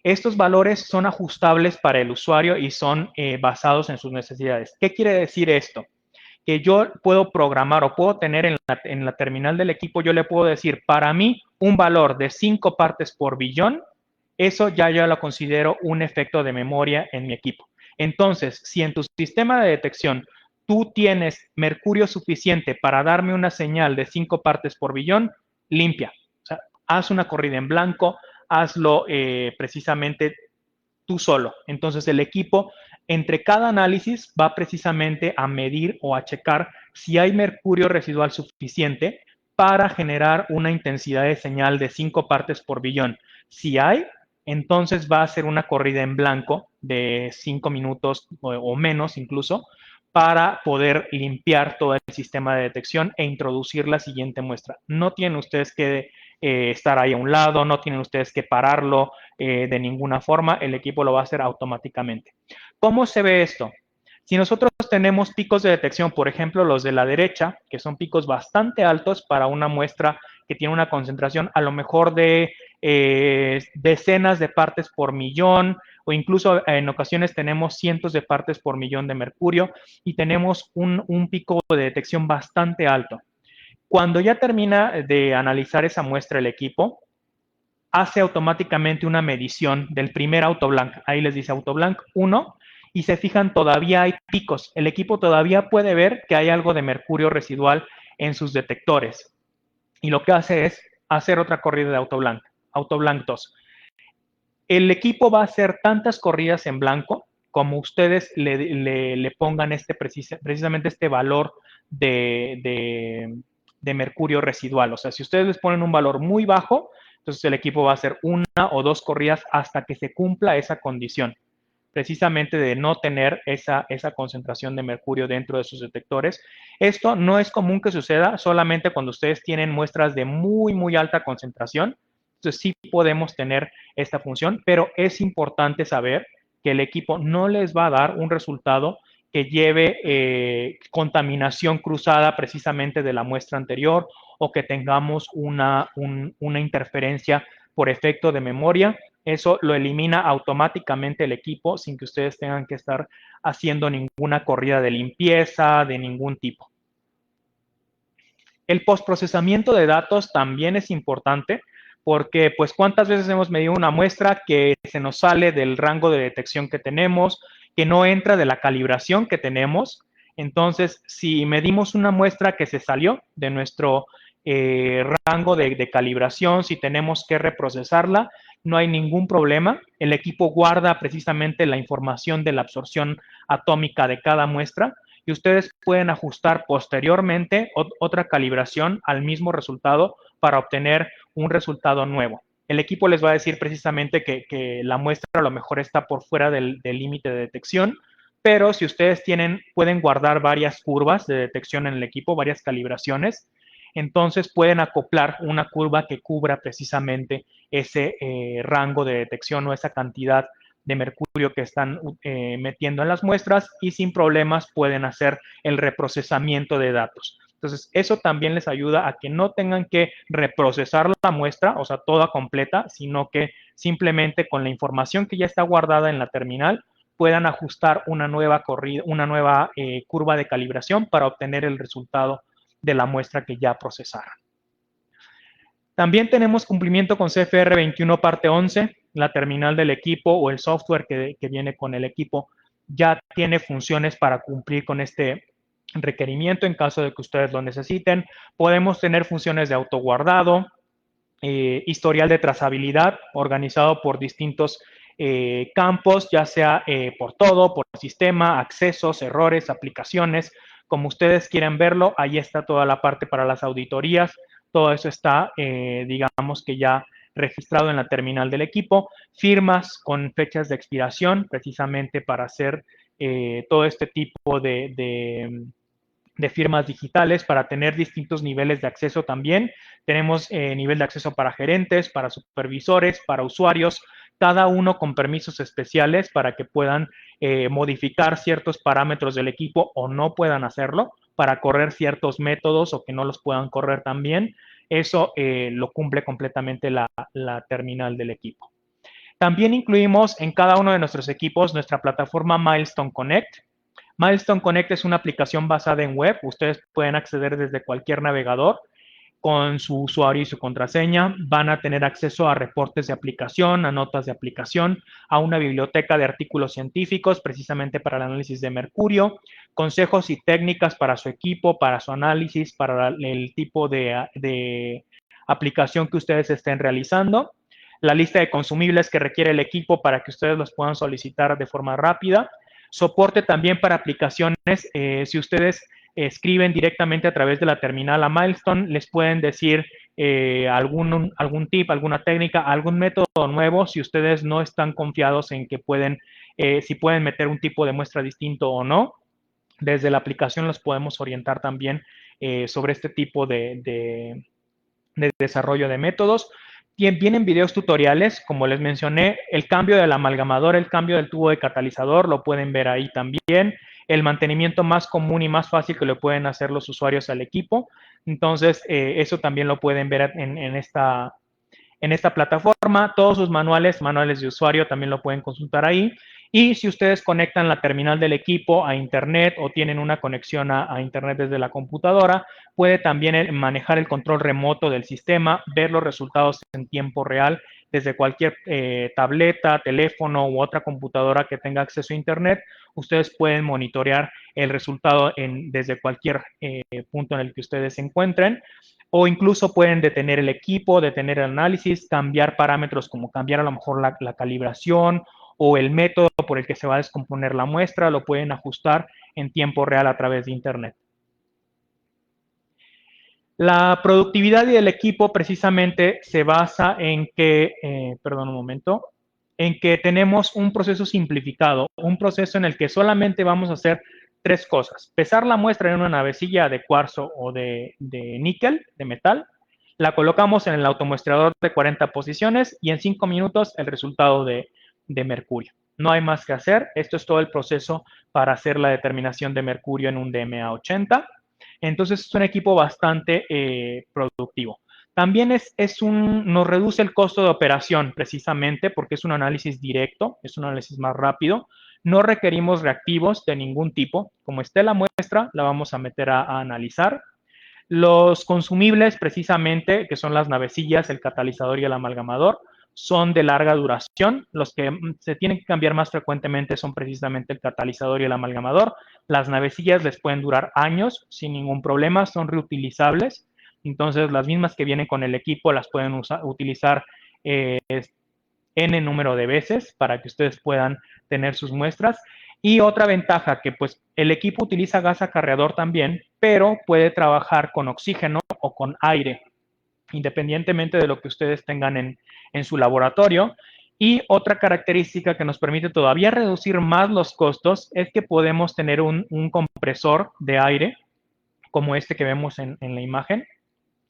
Estos valores son ajustables para el usuario y son basados en sus necesidades. ¿Qué quiere decir esto? Que yo puedo programar o puedo tener en la terminal del equipo, yo le puedo decir, para mí, un valor de 5 partes por billón, eso ya yo lo considero un efecto de memoria en mi equipo. Entonces, si en tu sistema de detección tú tienes mercurio suficiente para darme una señal de 5 partes por billón, limpia. O sea, haz una corrida en blanco, hazlo precisamente tú solo. Entonces el equipo entre cada análisis va precisamente a medir o a checar si hay mercurio residual suficiente para generar una intensidad de señal de 5 partes por billón. Si hay, entonces va a ser una corrida en blanco de 5 minutos o menos incluso para poder limpiar todo el sistema de detección e introducir la siguiente muestra. No tienen ustedes que estar ahí a un lado, no tienen ustedes que pararlo de ninguna forma, el equipo lo va a hacer automáticamente. ¿Cómo se ve esto? Si nosotros tenemos picos de detección, por ejemplo, los de la derecha, que son picos bastante altos para una muestra que tiene una concentración a lo mejor de decenas de partes por millón, o incluso en ocasiones tenemos cientos de partes por millón de mercurio y tenemos un pico de detección bastante alto. Cuando ya termina de analizar esa muestra el equipo, hace automáticamente una medición del primer autoblank. Ahí les dice autoblank 1 y se fijan, todavía hay picos. El equipo todavía puede ver que hay algo de mercurio residual en sus detectores. Y lo que hace es hacer otra corrida de autoblank 2. El equipo va a hacer tantas corridas en blanco como ustedes le pongan precisamente este valor de mercurio residual. O sea, si ustedes les ponen un valor muy bajo, entonces el equipo va a hacer una o dos corridas hasta que se cumpla esa condición, precisamente de no tener esa concentración de mercurio dentro de sus detectores. Esto no es común que suceda solamente cuando ustedes tienen muestras de muy, muy alta concentración. Entonces sí podemos tener esta función, pero es importante saber que el equipo no les va a dar un resultado que lleve contaminación cruzada precisamente de la muestra anterior o que tengamos una interferencia por efecto de memoria. Eso lo elimina automáticamente el equipo sin que ustedes tengan que estar haciendo ninguna corrida de limpieza de ningún tipo. El postprocesamiento de datos también es importante porque, pues, ¿cuántas veces hemos medido una muestra que se nos sale del rango de detección que tenemos, que no entra de la calibración que tenemos? Entonces, si medimos una muestra que se salió de nuestro rango de calibración, si tenemos que reprocesarla, no hay ningún problema. El equipo guarda precisamente la información de la absorción atómica de cada muestra y ustedes pueden ajustar posteriormente otra calibración al mismo resultado para obtener un resultado nuevo. El equipo les va a decir precisamente que la muestra a lo mejor está por fuera del límite de detección, pero si ustedes pueden guardar varias curvas de detección en el equipo, varias calibraciones, entonces pueden acoplar una curva que cubra precisamente ese rango de detección o esa cantidad de mercurio que están metiendo en las muestras y sin problemas pueden hacer el reprocesamiento de datos. Entonces, eso también les ayuda a que no tengan que reprocesar la muestra, o sea, toda completa, sino que simplemente con la información que ya está guardada en la terminal puedan ajustar una nueva curva de calibración para obtener el resultado de la muestra que ya procesaron. También tenemos cumplimiento con CFR 21 parte 11, la terminal del equipo o el software que viene con el equipo ya tiene funciones para cumplir con este requerimiento en caso de que ustedes lo necesiten. Podemos tener funciones de autoguardado, historial de trazabilidad organizado por distintos campos, ya sea por todo, por sistema, accesos, errores, aplicaciones, como ustedes quieren verlo. Ahí está toda la parte para las auditorías. Todo eso está, digamos que ya registrado en la terminal del equipo. Firmas con fechas de expiración, precisamente para hacer todo este tipo de firmas digitales para tener distintos niveles de acceso también. Tenemos nivel de acceso para gerentes, para supervisores, para usuarios, cada uno con permisos especiales para que puedan modificar ciertos parámetros del equipo o no puedan hacerlo, para correr ciertos métodos o que no los puedan correr también. Eso lo cumple completamente la terminal del equipo. También incluimos en cada uno de nuestros equipos nuestra plataforma Milestone Connect. Milestone Connect es una aplicación basada en web. Ustedes pueden acceder desde cualquier navegador con su usuario y su contraseña. Van a tener acceso a reportes de aplicación, a notas de aplicación, a una biblioteca de artículos científicos precisamente para el análisis de mercurio, consejos y técnicas para su equipo, para su análisis, para el tipo de aplicación que ustedes estén realizando, la lista de consumibles que requiere el equipo para que ustedes los puedan solicitar de forma rápida, soporte también para aplicaciones. Si ustedes escriben directamente a través de la terminal a Milestone, les pueden decir algún tip, alguna técnica, algún método nuevo, si ustedes no están confiados en que pueden, si pueden meter un tipo de muestra distinto o no. Desde la aplicación los podemos orientar también sobre este tipo de desarrollo de métodos. Vienen videos tutoriales, como les mencioné, el cambio del amalgamador, el cambio del tubo de catalizador, lo pueden ver ahí también. El mantenimiento más común y más fácil que le pueden hacer los usuarios al equipo. Entonces, eso también lo pueden ver en esta plataforma. Todos sus manuales de usuario también lo pueden consultar ahí. Y si ustedes conectan la terminal del equipo a Internet o tienen una conexión a Internet desde la computadora, puede también manejar el control remoto del sistema, ver los resultados en tiempo real desde cualquier tableta, teléfono u otra computadora que tenga acceso a Internet. Ustedes pueden monitorear el resultado desde cualquier punto en el que ustedes se encuentren, o incluso pueden detener el equipo, detener el análisis, cambiar parámetros como cambiar a lo mejor la calibración o el método por el que se va a descomponer la muestra, lo pueden ajustar en tiempo real a través de Internet. La productividad del equipo precisamente se basa en que, en que tenemos un proceso simplificado, un proceso en el que solamente vamos a hacer tres cosas: pesar la muestra en una navecilla de cuarzo o de níquel, de metal, la colocamos en el automuestrador de 40 posiciones y en 5 minutos el resultado de mercurio. No hay más que hacer. Esto es todo el proceso para hacer la determinación de mercurio en un DMA 80. Entonces es un equipo bastante productivo. También nos reduce el costo de operación precisamente porque es un análisis directo, es un análisis más rápido. No requerimos reactivos de ningún tipo. Como esté la muestra, la vamos a meter a analizar. Los consumibles, precisamente, que son las navecillas, el catalizador y el amalgamador, son de larga duración. Los que se tienen que cambiar más frecuentemente son precisamente el catalizador y el amalgamador. Las navecillas les pueden durar años sin ningún problema, son reutilizables. Entonces, las mismas que vienen con el equipo las pueden utilizar N número de veces para que ustedes puedan tener sus muestras. Y otra ventaja, que pues el equipo utiliza gas acarreador también, pero puede trabajar con oxígeno o con aire, independientemente de lo que ustedes tengan en su laboratorio. Y otra característica que nos permite todavía reducir más los costos es que podemos tener un compresor de aire, como este que vemos en la imagen.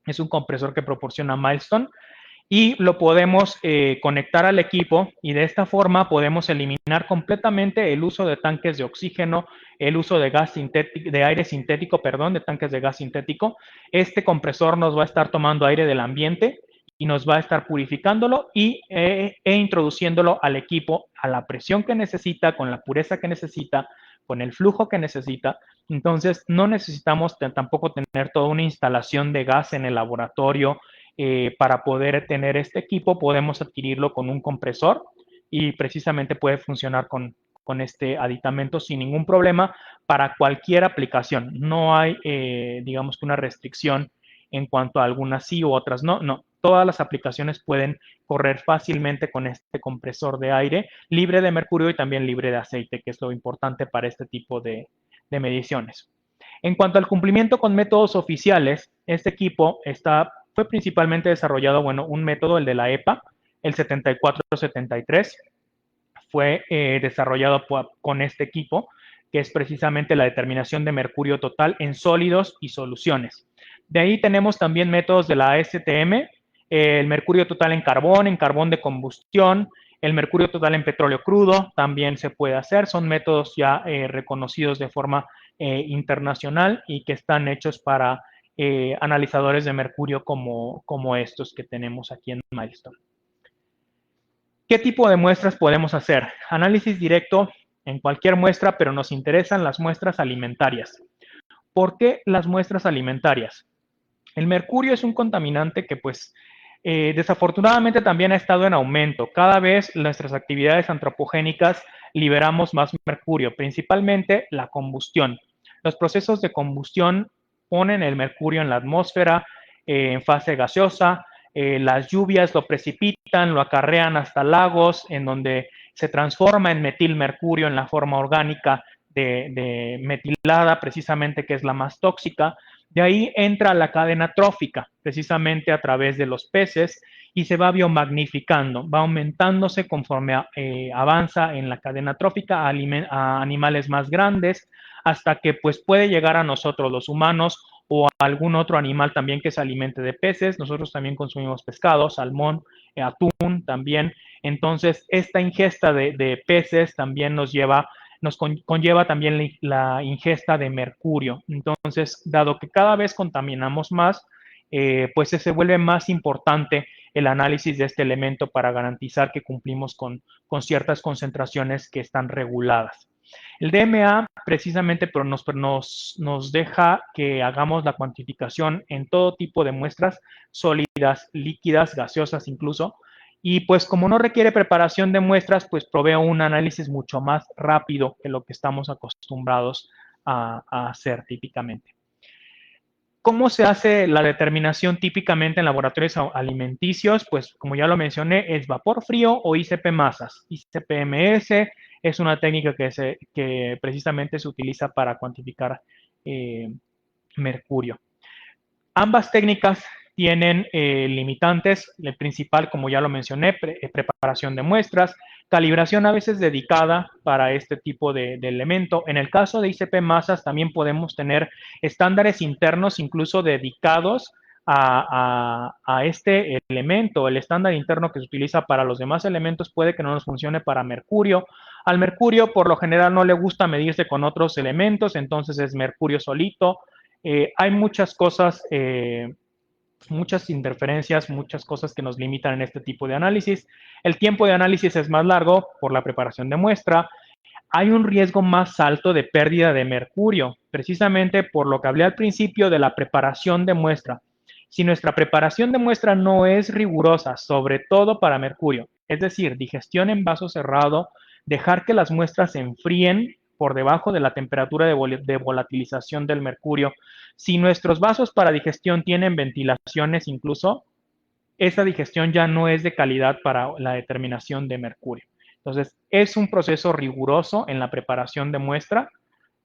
Es un compresor que proporciona Milestone y lo podemos conectar al equipo, y de esta forma podemos eliminar completamente el uso de tanques de oxígeno, el uso de gas sintético, de aire sintético, perdón, de tanques de gas sintético. Este compresor nos va a estar tomando aire del ambiente y nos va a estar purificándolo e introduciéndolo al equipo a la presión que necesita, con la pureza que necesita, con el flujo que necesita. Entonces, no necesitamos tampoco tener toda una instalación de gas en el laboratorio para poder tener este equipo podemos adquirirlo con un compresor y precisamente puede funcionar con este aditamento sin ningún problema para cualquier aplicación. No hay, digamos que una restricción en cuanto a algunas sí u otras no. No, todas las aplicaciones pueden correr fácilmente con este compresor de aire libre de mercurio y también libre de aceite, que es lo importante para este tipo de mediciones. En cuanto al cumplimiento con métodos oficiales, este equipo fue principalmente desarrollado, bueno, un método, el de la EPA, el 7473, fue desarrollado con este equipo, que es precisamente la determinación de mercurio total en sólidos y soluciones. De ahí tenemos también métodos de la ASTM, el mercurio total en carbón de combustión, el mercurio total en petróleo crudo también se puede hacer. Son métodos ya reconocidos de forma internacional y que están hechos para analizadores de mercurio como estos que tenemos aquí en Milestone. ¿Qué tipo de muestras podemos hacer? Análisis directo en cualquier muestra, pero nos interesan las muestras alimentarias. ¿Por qué las muestras alimentarias? El mercurio es un contaminante que pues desafortunadamente también ha estado en aumento. Cada vez nuestras actividades antropogénicas liberamos más mercurio, principalmente la combustión. Los procesos de combustión ponen el mercurio en la atmósfera en fase gaseosa, las lluvias lo precipitan, lo acarrean hasta lagos, en donde se transforma en metilmercurio en la forma orgánica de metilada, precisamente que es la más tóxica. De ahí entra la cadena trófica, precisamente a través de los peces, y se va biomagnificando, va aumentándose conforme avanza en la cadena trófica a animales más grandes, hasta que pues puede llegar a nosotros los humanos o a algún otro animal también que se alimente de peces. Nosotros también consumimos pescado, salmón, atún también. Entonces, esta ingesta de peces también nos conlleva también la ingesta de mercurio. Entonces, dado que cada vez contaminamos más, pues se vuelve más importante el análisis de este elemento para garantizar que cumplimos con ciertas concentraciones que están reguladas. El DMA precisamente nos deja que hagamos la cuantificación en todo tipo de muestras sólidas, líquidas, gaseosas incluso, y pues como no requiere preparación de muestras, pues provee un análisis mucho más rápido que lo que estamos acostumbrados a hacer típicamente. ¿Cómo se hace la determinación típicamente en laboratorios alimenticios? Pues como ya lo mencioné, es vapor frío o ICP masas. ICP-MS es una técnica que precisamente se utiliza para cuantificar mercurio. Ambas técnicas tienen limitantes. El principal, como ya lo mencioné, preparación de muestras, calibración a veces dedicada para este tipo de elemento. En el caso de ICP masas también podemos tener estándares internos incluso dedicados a este elemento. El estándar interno que se utiliza para los demás elementos puede que no nos funcione para mercurio. Al mercurio por lo general no le gusta medirse con otros elementos, entonces es mercurio solito. Hay muchas cosas, muchas interferencias, muchas cosas que nos limitan en este tipo de análisis. El tiempo de análisis es más largo por la preparación de muestra. Hay un riesgo más alto de pérdida de mercurio, precisamente por lo que hablé al principio de la preparación de muestra. Si nuestra preparación de muestra no es rigurosa, sobre todo para mercurio, es decir, digestión en vaso cerrado, dejar que las muestras se enfríen por debajo de la temperatura de volatilización del mercurio. Si nuestros vasos para digestión tienen ventilaciones incluso, esa digestión ya no es de calidad para la determinación de mercurio. Entonces, es un proceso riguroso en la preparación de muestra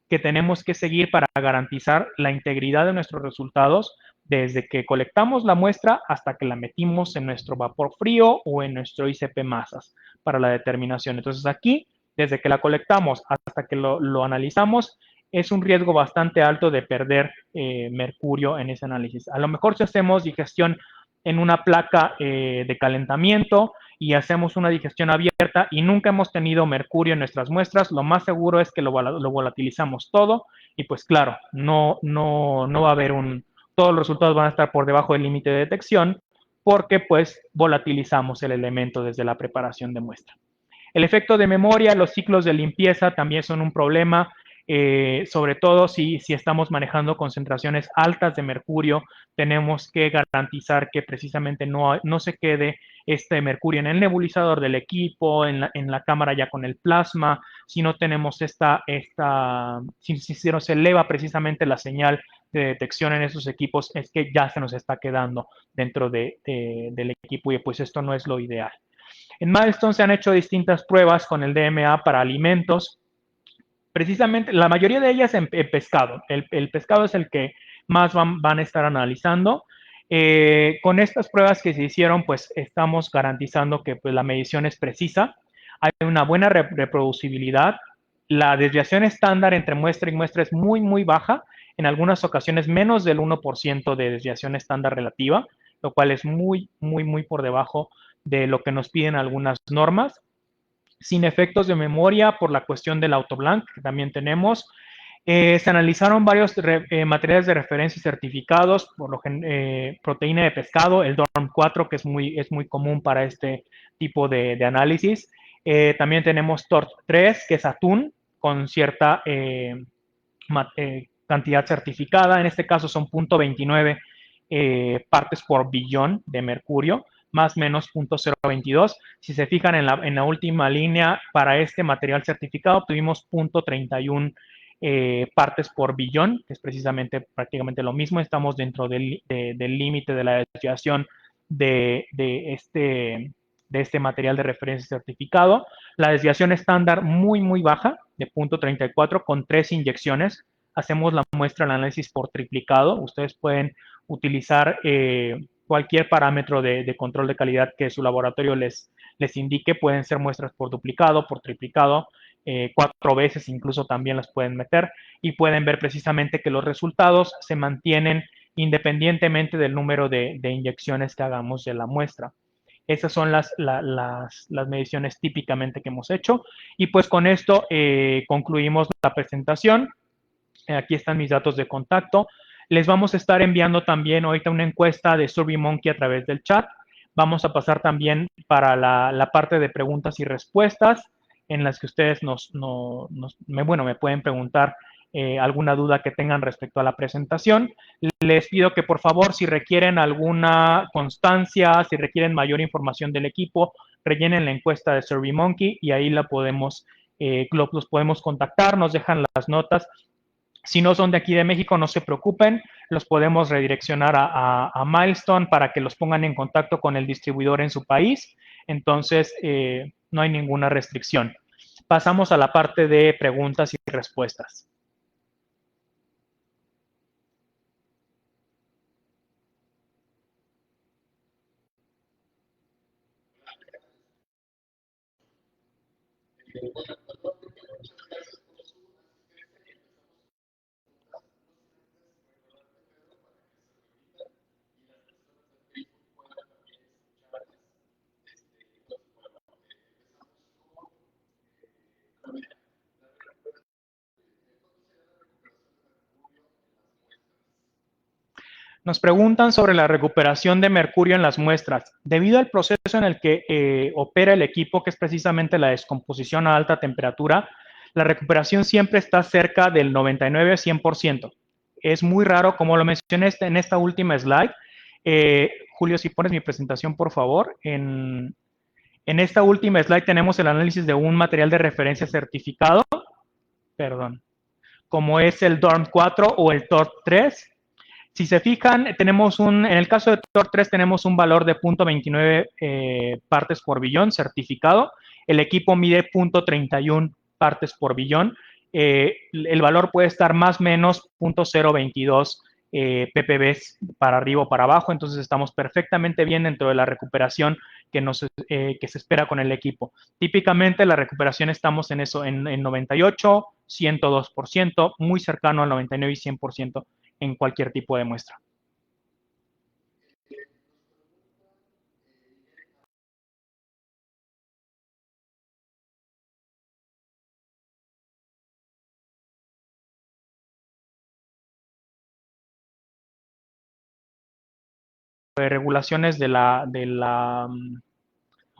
que tenemos que seguir para garantizar la integridad de nuestros resultados desde que colectamos la muestra hasta que la metimos en nuestro vapor frío o en nuestro ICP masas para la determinación. Entonces, aquí, desde que la colectamos hasta que lo analizamos, es un riesgo bastante alto de perder mercurio en ese análisis. A lo mejor si hacemos digestión en una placa de calentamiento y hacemos una digestión abierta y nunca hemos tenido mercurio en nuestras muestras, lo más seguro es que lo volatilizamos todo y pues claro, no va a haber todos los resultados van a estar por debajo del límite de detección porque pues volatilizamos el elemento desde la preparación de muestra. El efecto de memoria, los ciclos de limpieza también son un problema. sobre todo si estamos manejando concentraciones altas de mercurio, tenemos que garantizar que precisamente no se quede este mercurio en el nebulizador del equipo, en la cámara ya con el plasma. Si no tenemos si se eleva precisamente la señal de detección en esos equipos, es que ya se nos está quedando dentro del equipo y pues esto no es lo ideal. En Milestone se han hecho distintas pruebas con el DMA para alimentos, precisamente la mayoría de ellas en pescado. El pescado es el que más van a estar analizando. Con estas pruebas que se hicieron, pues estamos garantizando que pues, la medición es precisa, hay una buena reproducibilidad, la desviación estándar entre muestra y muestra es muy, muy baja, en algunas ocasiones menos del 1% de desviación estándar relativa, lo cual es muy, muy, muy por debajo de lo que nos piden algunas normas, sin efectos de memoria por la cuestión del autoblank que también tenemos. Se analizaron varios materiales de referencia certificados, por lo proteína de pescado, el DORM4, que es muy común para este tipo de análisis. También tenemos TORT3, que es atún, con cierta cantidad certificada. En este caso son 0.29 partes por billón de mercurio, más o menos 0.022. Si se fijan en la última línea, para este material certificado obtuvimos 0.31 partes por billón, que es precisamente prácticamente lo mismo. Estamos dentro del límite de la desviación de este material de referencia certificado. La desviación estándar muy, muy baja, de 0.34, con 3 inyecciones. Hacemos la muestra de análisis por triplicado. Ustedes pueden utilizar cualquier parámetro de control de calidad que su laboratorio les indique. Pueden ser muestras por duplicado, por triplicado, 4 veces incluso también las pueden meter y pueden ver precisamente que los resultados se mantienen independientemente del número de inyecciones que hagamos de la muestra. Esas son las mediciones típicamente que hemos hecho. Y pues con esto concluimos la presentación. Aquí están mis datos de contacto. Les vamos a estar enviando también ahorita una encuesta de SurveyMonkey a través del chat. Vamos a pasar también para la parte de preguntas y respuestas en las que ustedes me pueden preguntar alguna duda que tengan respecto a la presentación. Les pido que por favor, si requieren alguna constancia, si requieren mayor información del equipo, rellenen la encuesta de SurveyMonkey y ahí los podemos contactar, nos dejan las notas. Si no son de aquí de México, no se preocupen, los podemos redireccionar a Milestone para que los pongan en contacto con el distribuidor en su país. Entonces, no hay ninguna restricción. Pasamos a la parte de preguntas y respuestas. Nos preguntan sobre la recuperación de mercurio en las muestras. Debido al proceso en el que opera el equipo, que es precisamente la descomposición a alta temperatura, la recuperación siempre está cerca del 99 a 100%. Es muy raro, como lo mencioné en esta última slide. Julio, si pones mi presentación, por favor. En esta última slide tenemos el análisis de un material de referencia certificado, perdón, como es el DORM4 o el TORT3. Si se fijan, en el caso de TOR3 tenemos un valor de 0.29 partes por billón certificado. El equipo mide 0.31 partes por billón. El valor puede estar más o menos 0.022 ppb para arriba o para abajo, entonces estamos perfectamente bien dentro de la recuperación que se espera con el equipo. Típicamente la recuperación estamos en eso, en 98, 102%, muy cercano al 99 y 100% en cualquier tipo de muestra. De regulaciones de la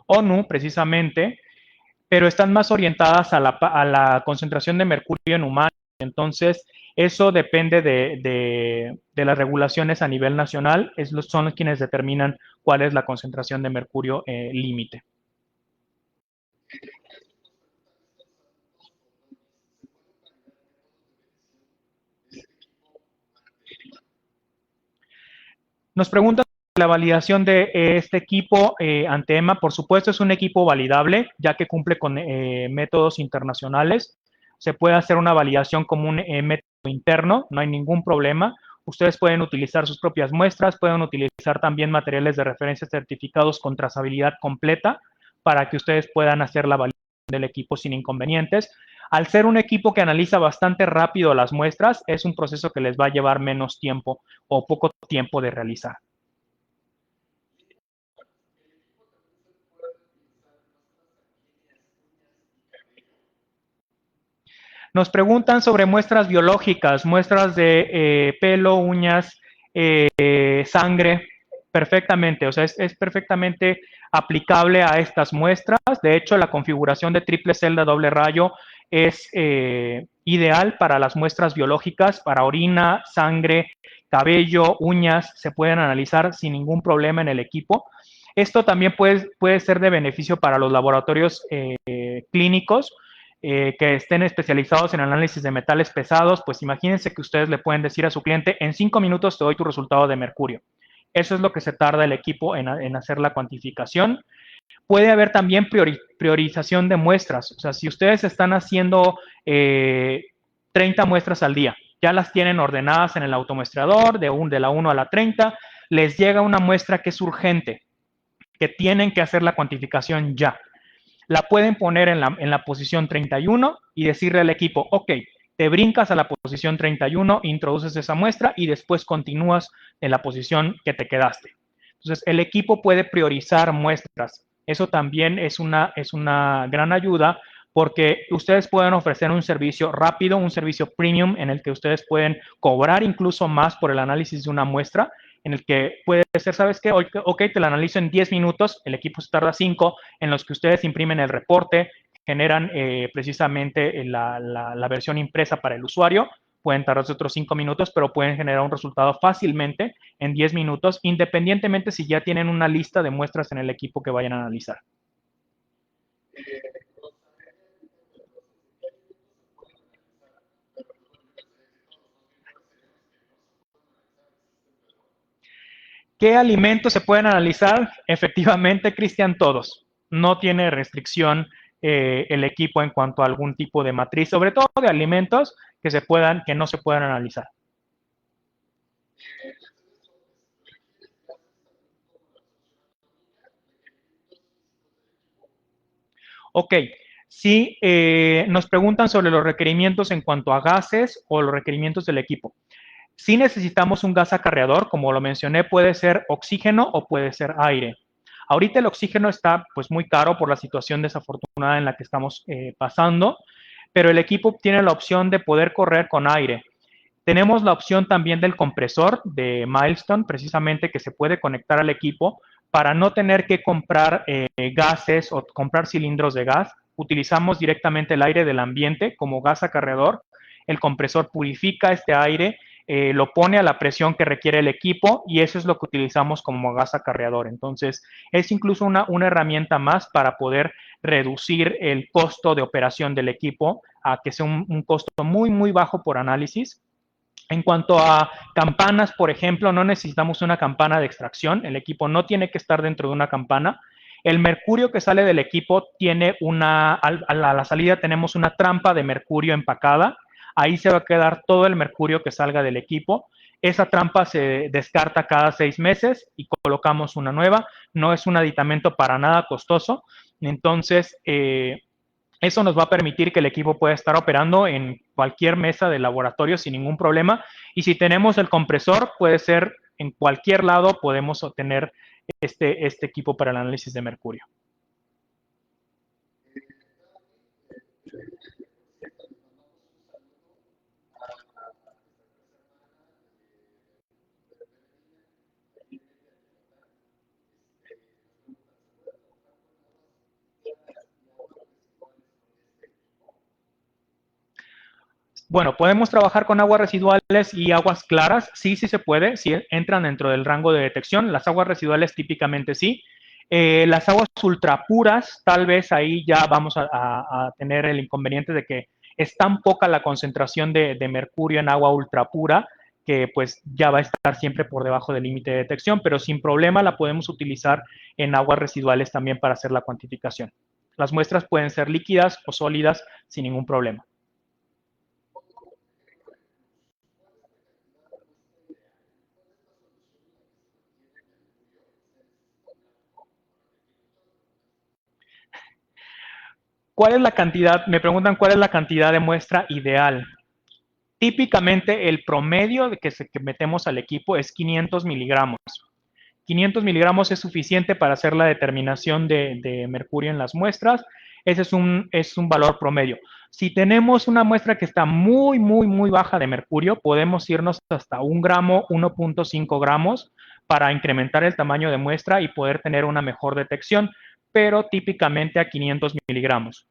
ONU, precisamente, pero están más orientadas a la concentración de mercurio en humanos Entonces, eso depende de las regulaciones a nivel nacional, son quienes determinan cuál es la concentración de mercurio límite. Nos preguntan la validación de este equipo ante EMA. Por supuesto, es un equipo validable, ya que cumple con métodos internacionales. Se puede hacer una validación como un método interno, no hay ningún problema. Ustedes pueden utilizar sus propias muestras, pueden utilizar también materiales de referencia certificados con trazabilidad completa para que ustedes puedan hacer la validación del equipo sin inconvenientes. Al ser un equipo que analiza bastante rápido las muestras, es un proceso que les va a llevar menos tiempo o poco tiempo de realizar. Nos preguntan sobre muestras biológicas, muestras de pelo, uñas, sangre, perfectamente, o sea, es perfectamente aplicable a estas muestras. De hecho, la configuración de triple celda doble rayo es ideal para las muestras biológicas, para orina, sangre, cabello, uñas, se pueden analizar sin ningún problema en el equipo. Esto también puede ser de beneficio para los laboratorios clínicos, que estén especializados en análisis de metales pesados. Pues imagínense que ustedes le pueden decir a su cliente, en 5 minutos te doy tu resultado de mercurio. Eso es lo que se tarda el equipo en hacer la cuantificación. Puede haber también priorización de muestras. O sea, si ustedes están haciendo 30 muestras al día, ya las tienen ordenadas en el automuestrador de la 1 a la 30, les llega una muestra que es urgente, que tienen que hacer la cuantificación ya. La pueden poner en la posición 31 y decirle al equipo, ok, te brincas a la posición 31, introduces esa muestra y después continúas en la posición que te quedaste. Entonces, el equipo puede priorizar muestras. Eso también es una gran ayuda porque ustedes pueden ofrecer un servicio rápido, un servicio premium en el que ustedes pueden cobrar incluso más por el análisis de una muestra, en el que puede ser, ¿sabes qué? Ok, te la analizo en 10 minutos, el equipo se tarda 5, en los que ustedes imprimen el reporte, generan precisamente la versión impresa para el usuario, pueden tardarse otros 5 minutos, pero pueden generar un resultado fácilmente en 10 minutos, independientemente si ya tienen una lista de muestras en el equipo que vayan a analizar. ¿Qué alimentos se pueden analizar? Efectivamente, Cristian, todos. No tiene restricción el equipo en cuanto a algún tipo de matriz, sobre todo de alimentos que no se puedan analizar. Ok, si nos preguntan sobre los requerimientos en cuanto a gases o los requerimientos del equipo. Si necesitamos un gas acarreador, como lo mencioné, puede ser oxígeno o puede ser aire. Ahorita el oxígeno está pues muy caro por la situación desafortunada en la que estamos pasando, pero el equipo tiene la opción de poder correr con aire. Tenemos la opción también del compresor de Milestone, precisamente que se puede conectar al equipo para no tener que comprar gases o comprar cilindros de gas. Utilizamos directamente el aire del ambiente como gas acarreador. El compresor purifica este aire, lo pone a la presión que requiere el equipo y eso es lo que utilizamos como gas acarreador. Entonces, es incluso una herramienta más para poder reducir el costo de operación del equipo a que sea un costo muy, muy bajo por análisis. En cuanto a campanas, por ejemplo, no necesitamos una campana de extracción. El equipo no tiene que estar dentro de una campana. El mercurio que sale del equipo tiene a la salida tenemos una trampa de mercurio empacada. Ahí se va a quedar todo el mercurio que salga del equipo. Esa trampa se descarta cada 6 meses y colocamos una nueva. No es un aditamento para nada costoso. Entonces, eso nos va a permitir que el equipo pueda estar operando en cualquier mesa de laboratorio sin ningún problema. Y si tenemos el compresor, puede ser en cualquier lado, podemos obtener este equipo para el análisis de mercurio. Bueno, podemos trabajar con aguas residuales y aguas claras. Sí, sí se puede, sí entran dentro del rango de detección. Las aguas residuales típicamente sí. Las aguas ultrapuras, tal vez ahí ya vamos a tener el inconveniente de que es tan poca la concentración de mercurio en agua ultrapura que pues ya va a estar siempre por debajo del límite de detección, pero sin problema la podemos utilizar en aguas residuales también para hacer la cuantificación. Las muestras pueden ser líquidas o sólidas sin ningún problema. ¿Cuál es la cantidad? Me preguntan cuál es la cantidad de muestra ideal. Típicamente el promedio que metemos al equipo es 500 miligramos. 500 miligramos es suficiente para hacer la determinación de mercurio en las muestras. Ese es un valor promedio. Si tenemos una muestra que está muy, muy, muy baja de mercurio, podemos irnos hasta 1 gramo, 1.5 gramos para incrementar el tamaño de muestra y poder tener una mejor detección, pero típicamente a 500 miligramos.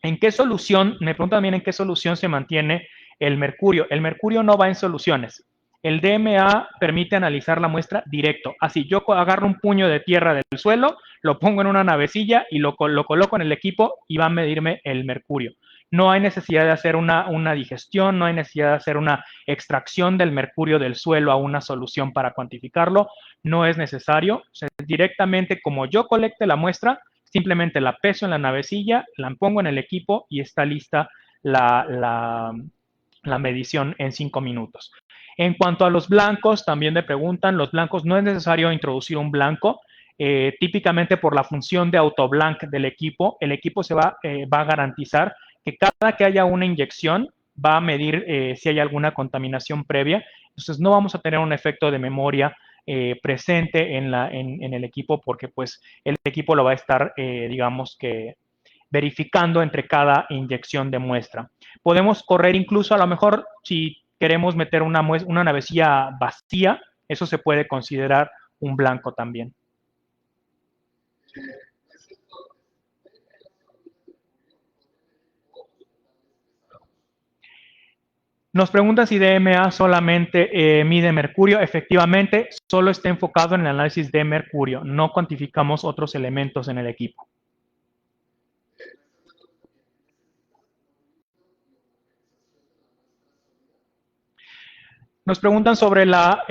¿En qué solución? Me preguntan también en qué solución se mantiene el mercurio. El mercurio no va en soluciones. El DMA permite analizar la muestra directo. Así, yo agarro un puño de tierra del suelo, lo pongo en una navecilla y lo coloco en el equipo y va a medirme el mercurio. No hay necesidad de hacer una digestión, no hay necesidad de hacer una extracción del mercurio del suelo a una solución para cuantificarlo. No es necesario. O sea, directamente como yo colecte la muestra, simplemente la peso en la navecilla, la pongo en el equipo y está lista la medición en 5 minutos. En cuanto a los blancos, también me preguntan, los blancos no es necesario introducir un blanco. Típicamente por la función de autoblank del equipo, el equipo va a garantizar que cada que haya una inyección va a medir si hay alguna contaminación previa. Entonces no vamos a tener un efecto de memoria presente en el equipo porque pues el equipo lo va a estar, digamos que, verificando entre cada inyección de muestra. Podemos correr incluso a lo mejor si queremos meter una navecilla vacía, eso se puede considerar un blanco también. Nos pregunta si DMA solamente mide mercurio. Efectivamente, solo está enfocado en el análisis de mercurio. No cuantificamos otros elementos en el equipo. Nos preguntan sobre la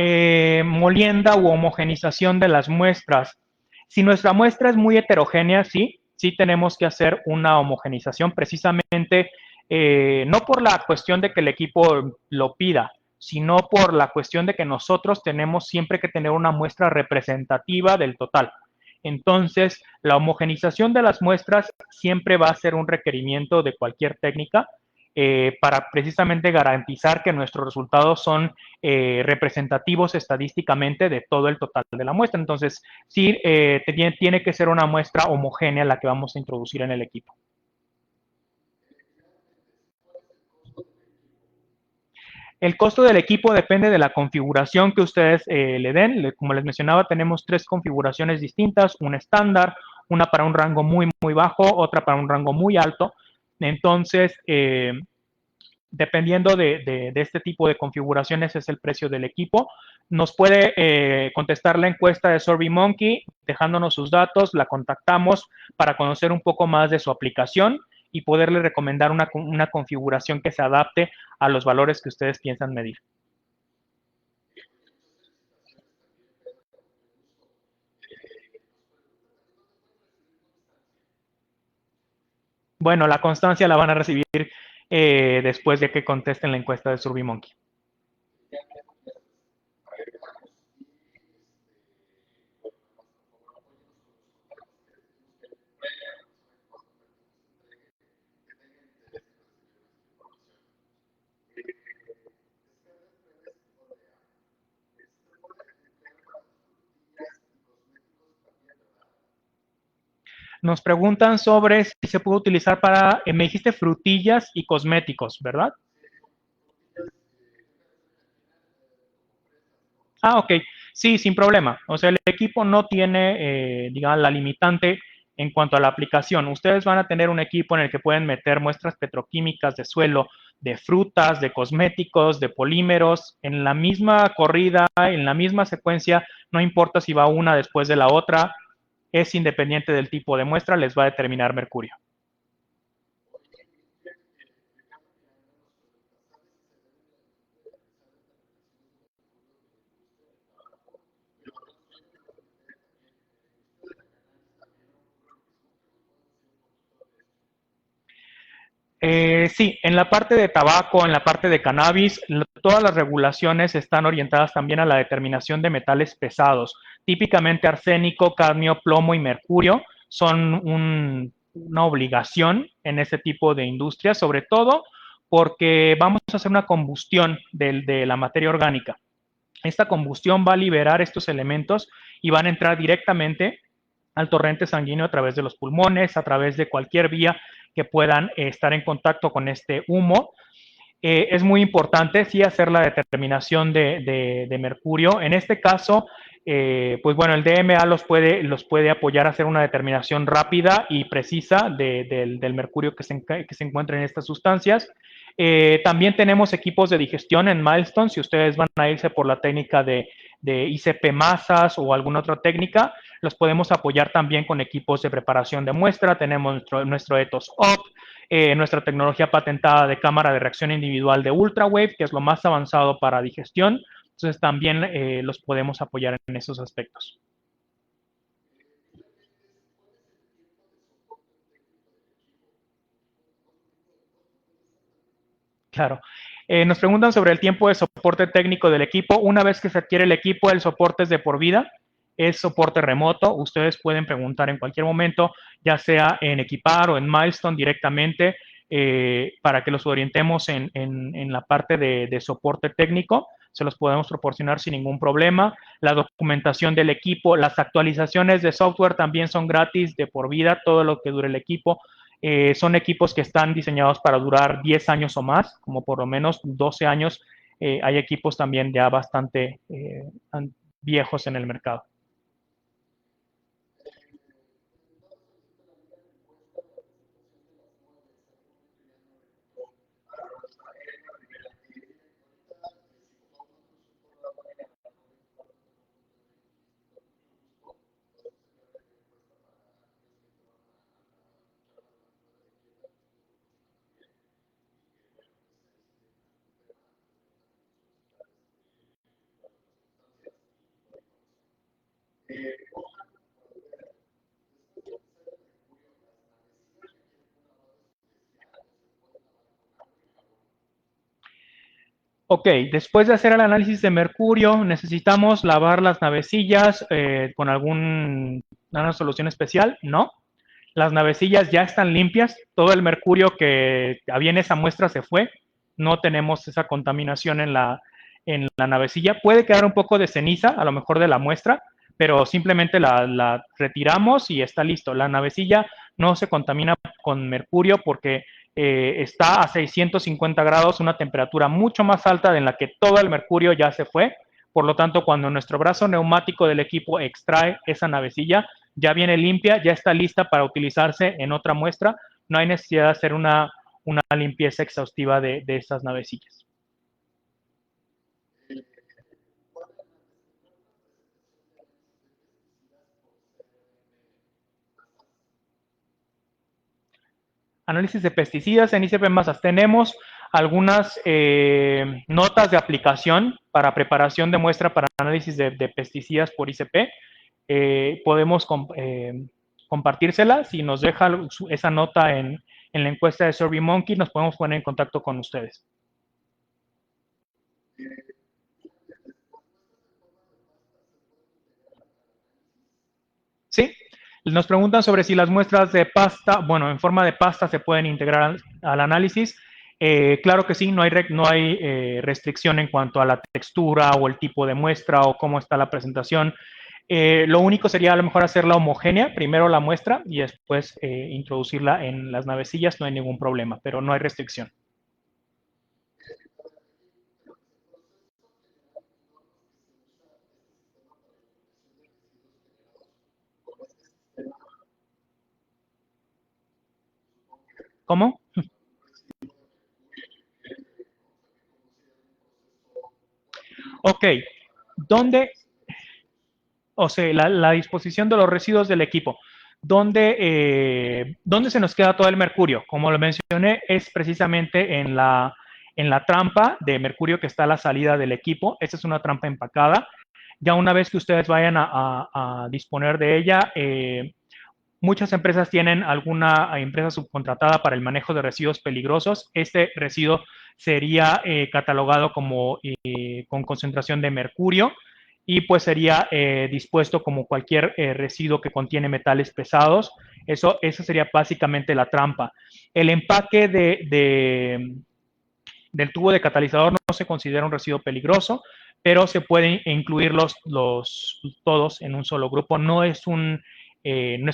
molienda u homogenización de las muestras. Si nuestra muestra es muy heterogénea, sí, sí tenemos que hacer una homogenización precisamente, no por la cuestión de que el equipo lo pida, sino por la cuestión de que nosotros tenemos siempre que tener una muestra representativa del total. Entonces, la homogenización de las muestras siempre va a ser un requerimiento de cualquier técnica para precisamente garantizar que nuestros resultados son representativos estadísticamente de todo el total de la muestra. Entonces, sí, tiene que ser una muestra homogénea la que vamos a introducir en el equipo. El costo del equipo depende de la configuración que ustedes le den. Como les mencionaba, tenemos 3 configuraciones distintas, una estándar, una para un rango muy, muy bajo, otra para un rango muy alto. Entonces, dependiendo de este tipo de configuraciones es el precio del equipo. Nos puede contestar la encuesta de SurveyMonkey dejándonos sus datos, la contactamos para conocer un poco más de su aplicación y poderle recomendar una configuración que se adapte a los valores que ustedes piensan medir. Bueno, la constancia la van a recibir después de que contesten la encuesta de SurveyMonkey. Nos preguntan sobre si se puede utilizar para, me dijiste frutillas y cosméticos, ¿verdad? Ah, ok. Sí, sin problema. O sea, el equipo no tiene, digamos, la limitante en cuanto a la aplicación. Ustedes van a tener un equipo en el que pueden meter muestras petroquímicas de suelo de frutas, de cosméticos, de polímeros, en la misma corrida, en la misma secuencia, no importa si va una después de la otra, es independiente del tipo de muestra, les va a determinar mercurio. Sí, en la parte de tabaco, en la parte de cannabis, todas las regulaciones están orientadas también a la determinación de metales pesados. Típicamente arsénico, cadmio, plomo y mercurio son una obligación en ese tipo de industrias, sobre todo porque vamos a hacer una combustión de la materia orgánica. Esta combustión va a liberar estos elementos y van a entrar directamente al torrente sanguíneo a través de los pulmones, a través de cualquier vía que puedan estar en contacto con este humo. Es muy importante sí hacer la determinación de mercurio. En este caso, pues bueno, el DMA los puede apoyar a hacer una determinación rápida y precisa del mercurio que se encuentra en estas sustancias. También tenemos equipos de digestión en Milestone. Si ustedes van a irse por la técnica de ICP masas o alguna otra técnica, los podemos apoyar también con equipos de preparación de muestra. Tenemos nuestro Ethos Up, nuestra tecnología patentada de cámara de reacción individual de Ultrawave, que es lo más avanzado para digestión. Entonces también los podemos apoyar en esos aspectos. Claro. Nos preguntan sobre el tiempo de soporte técnico del equipo. Una vez que se adquiere el equipo, el soporte es de por vida, es soporte remoto. Ustedes pueden preguntar en cualquier momento, ya sea en Equipar o en Milestone directamente, para que los orientemos en la parte de soporte técnico. Se los podemos proporcionar sin ningún problema. La documentación del equipo, las actualizaciones de software también son gratis de por vida, todo lo que dure el equipo. Son equipos que están diseñados para durar 10 años o más, como por lo menos 12 años. Hay equipos también ya bastante viejos en el mercado. Ok, después de hacer el análisis de mercurio, necesitamos lavar las navecillas con alguna solución especial. No, las navecillas ya están limpias, todo el mercurio que había en esa muestra se fue, no tenemos esa contaminación en la navecilla. Puede quedar un poco de ceniza, a lo mejor de la muestra, pero simplemente la retiramos y está listo. La navecilla no se contamina con mercurio porque está a 650 grados, una temperatura mucho más alta de la que todo el mercurio ya se fue. Por lo tanto, cuando nuestro brazo neumático del equipo extrae esa navecilla, ya viene limpia, ya está lista para utilizarse en otra muestra. No hay necesidad de hacer una limpieza exhaustiva de estas navecillas. Análisis de pesticidas en ICP Masas. Tenemos algunas notas de aplicación para preparación de muestra para análisis de pesticidas por ICP. Podemos compartírsela. Si nos deja esa nota en la encuesta de SurveyMonkey, nos podemos poner en contacto con ustedes. Sí, nos preguntan sobre si las muestras de pasta, bueno, en forma de pasta se pueden integrar al análisis. Claro que sí, no hay restricción en cuanto a la textura o el tipo de muestra o cómo está la presentación. Lo único sería a lo mejor hacerla homogénea, primero la muestra y después introducirla en las navecillas, no hay ningún problema, pero no hay restricción. ¿Cómo? Ok, ¿dónde, o sea, la disposición de los residuos del equipo? ¿Dónde se nos queda todo el mercurio? Como lo mencioné, es precisamente en la trampa de mercurio que está a la salida del equipo. Esta es una trampa empacada. Ya una vez que ustedes vayan a disponer de ella, muchas empresas tienen alguna empresa subcontratada para el manejo de residuos peligrosos. Este residuo sería catalogado como con concentración de mercurio y pues sería dispuesto como cualquier residuo que contiene metales pesados. Eso sería básicamente la trampa. El empaque del tubo de catalizador no se considera un residuo peligroso, pero se pueden incluir todos en un solo grupo. No es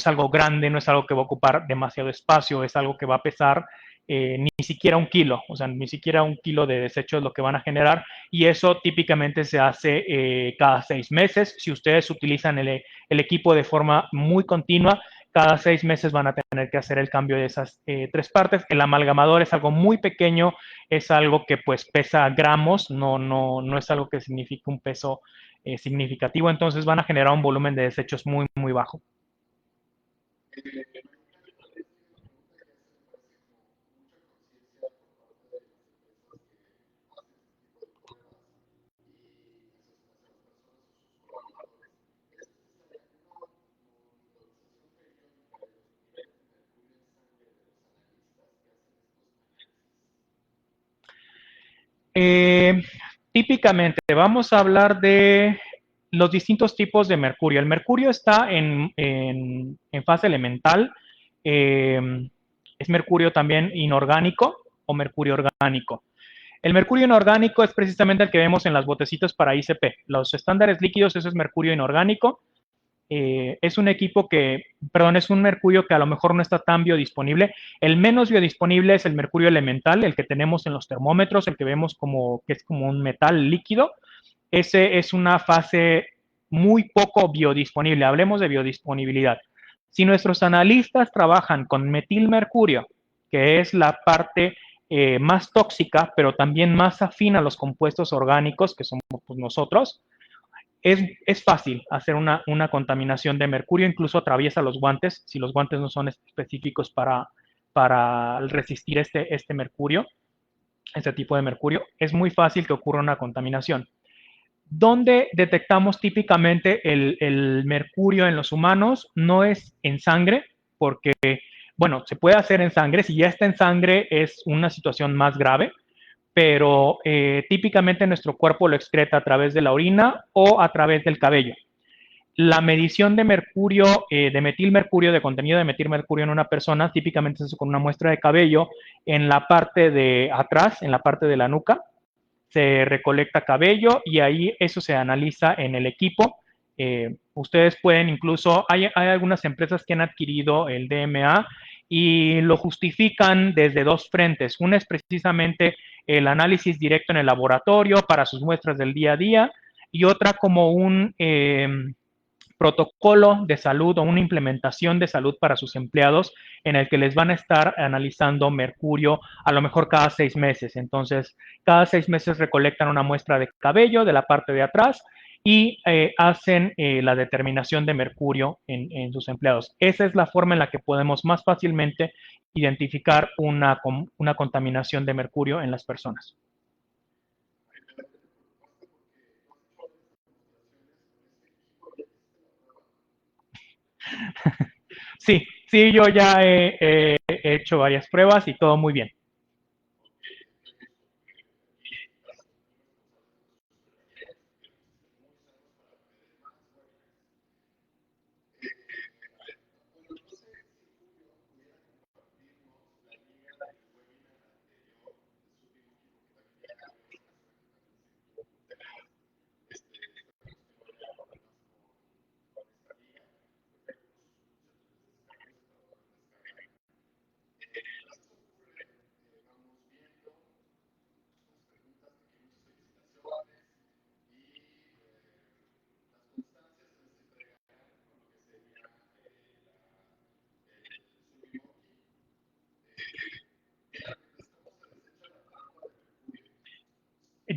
algo grande, no es algo que va a ocupar demasiado espacio, es algo que va a pesar ni siquiera un kilo, o sea, ni siquiera un kilo de desecho es lo que van a generar, y eso típicamente se hace cada 6 meses. Si ustedes utilizan el equipo de forma muy continua, cada 6 meses van a tener que hacer el cambio de esas 3 partes. El amalgamador es algo muy pequeño, es algo que pues pesa gramos, no es algo que signifique un peso significativo, entonces van a generar un volumen de desechos muy, muy bajo. Eh, Típicamente vamos a hablar de los distintos tipos de mercurio. El mercurio está en fase elemental. eh, es mercurio también inorgánico o mercurio orgánico. El mercurio inorgánico es precisamente el que vemos en las botecitos para ICP. Los estándares líquidos, eso es mercurio inorgánico. Es un equipo que, perdón, es un mercurio que a lo mejor no está tan biodisponible. El menos biodisponible es el mercurio elemental, el que tenemos en los termómetros, el que vemos como que es como un metal líquido. Ese es una fase muy poco biodisponible. Hablemos de biodisponibilidad. Si nuestros analistas trabajan con metilmercurio, que es la parte más tóxica, pero también más afín a los compuestos orgánicos, que somos pues, nosotros, es fácil hacer una contaminación de mercurio, incluso atraviesa los guantes, si los guantes no son específicos para resistir este mercurio, este tipo de mercurio, es muy fácil que ocurra una contaminación. ¿Dónde detectamos típicamente el mercurio en los humanos? No es en sangre, porque, bueno, se puede hacer en sangre, si ya está en sangre es una situación más grave, pero típicamente nuestro cuerpo lo excreta a través de la orina o a través del cabello. La medición de mercurio, de metilmercurio, de contenido de metilmercurio en una persona, típicamente es con una muestra de cabello en la parte de atrás, en la parte de la nuca. Se recolecta cabello y ahí eso se analiza en el equipo. Ustedes pueden incluso, hay algunas empresas que han adquirido el DMA y lo justifican desde dos frentes. Una es precisamente el análisis directo en el laboratorio para sus muestras del día a día y otra como un protocolo de salud o una implementación de salud para sus empleados en el que les van a estar analizando mercurio a lo mejor cada 6 meses. Entonces, cada 6 meses recolectan una muestra de cabello de la parte de atrás y hacen la determinación de mercurio en sus empleados. Esa es la forma en la que podemos más fácilmente identificar una contaminación de mercurio en las personas. Sí, sí, yo ya he hecho varias pruebas y todo muy bien.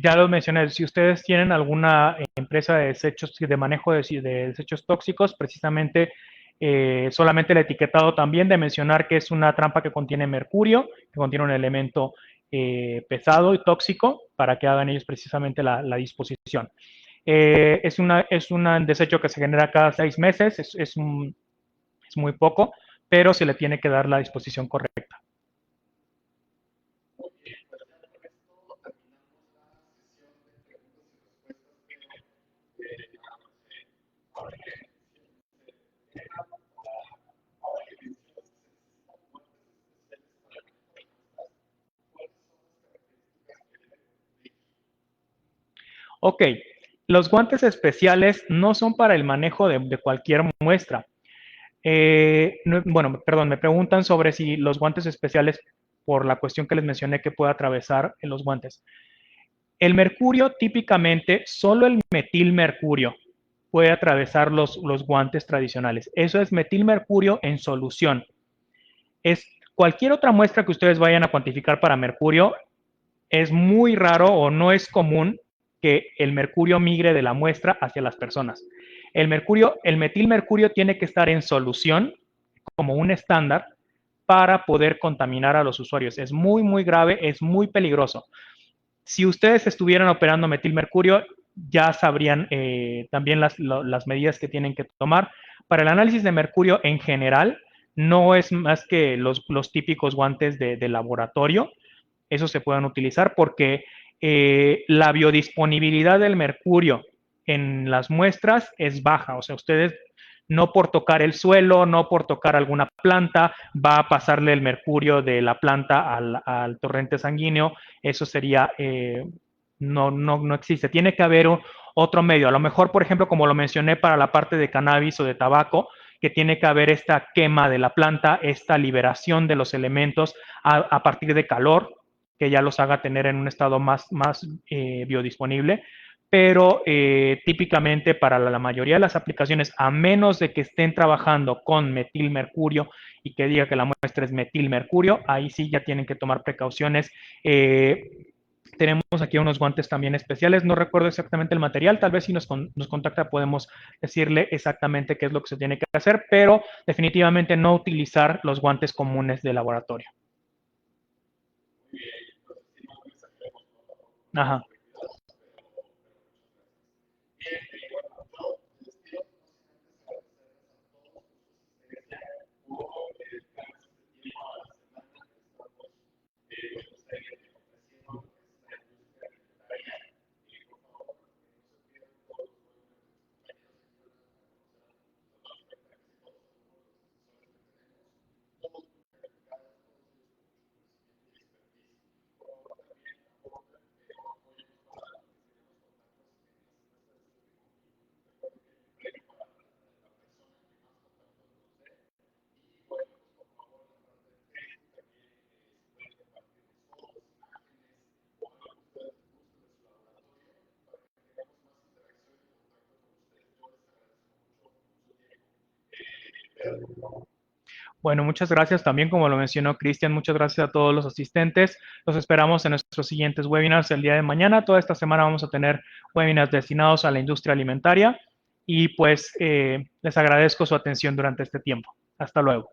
Ya lo mencioné, si ustedes tienen alguna empresa de desechos, de manejo de desechos tóxicos, precisamente solamente el etiquetado también de mencionar que es una trampa que contiene mercurio, que contiene un elemento pesado y tóxico, para que hagan ellos precisamente la disposición. Es un desecho que se genera cada 6 meses, es muy poco, pero se le tiene que dar la disposición correcta. Ok, los guantes especiales no son para el manejo de cualquier muestra. Bueno, perdón, me preguntan sobre si los guantes especiales, por la cuestión que les mencioné que puede atravesar en los guantes. El mercurio, típicamente, solo el metilmercurio puede atravesar los guantes tradicionales. Eso es metilmercurio en solución. Es cualquier otra muestra que ustedes vayan a cuantificar para mercurio, es muy raro o no es común que el mercurio migre de la muestra hacia las personas. El metilmercurio tiene que estar en solución como un estándar para poder contaminar a los usuarios. Es muy, muy grave, es muy peligroso. Si ustedes estuvieran operando metilmercurio, ya sabrían también las medidas que tienen que tomar. Para el análisis de mercurio en general, no es más que los típicos guantes de laboratorio. Esos se pueden utilizar porque la biodisponibilidad del mercurio en las muestras es baja. O sea, ustedes no por tocar el suelo, no por tocar alguna planta, va a pasarle el mercurio de la planta al torrente sanguíneo. Eso sería, no existe. Tiene que haber otro medio. A lo mejor, por ejemplo, como lo mencioné para la parte de cannabis o de tabaco, que tiene que haber esta quema de la planta, esta liberación de los elementos a partir de calor, que ya los haga tener en un estado más biodisponible, pero típicamente para la mayoría de las aplicaciones, a menos de que estén trabajando con metilmercurio y que diga que la muestra es metilmercurio, ahí sí ya tienen que tomar precauciones. Tenemos aquí unos guantes también especiales, no recuerdo exactamente el material, tal vez si nos contacta podemos decirle exactamente qué es lo que se tiene que hacer, pero definitivamente no utilizar los guantes comunes de laboratorio. Ajá. Bueno, muchas gracias también, como lo mencionó Cristian, muchas gracias a todos los asistentes. Los esperamos en nuestros siguientes webinars el día de mañana. Toda esta semana vamos a tener webinars destinados a la industria alimentaria y pues les agradezco su atención durante este tiempo. Hasta luego.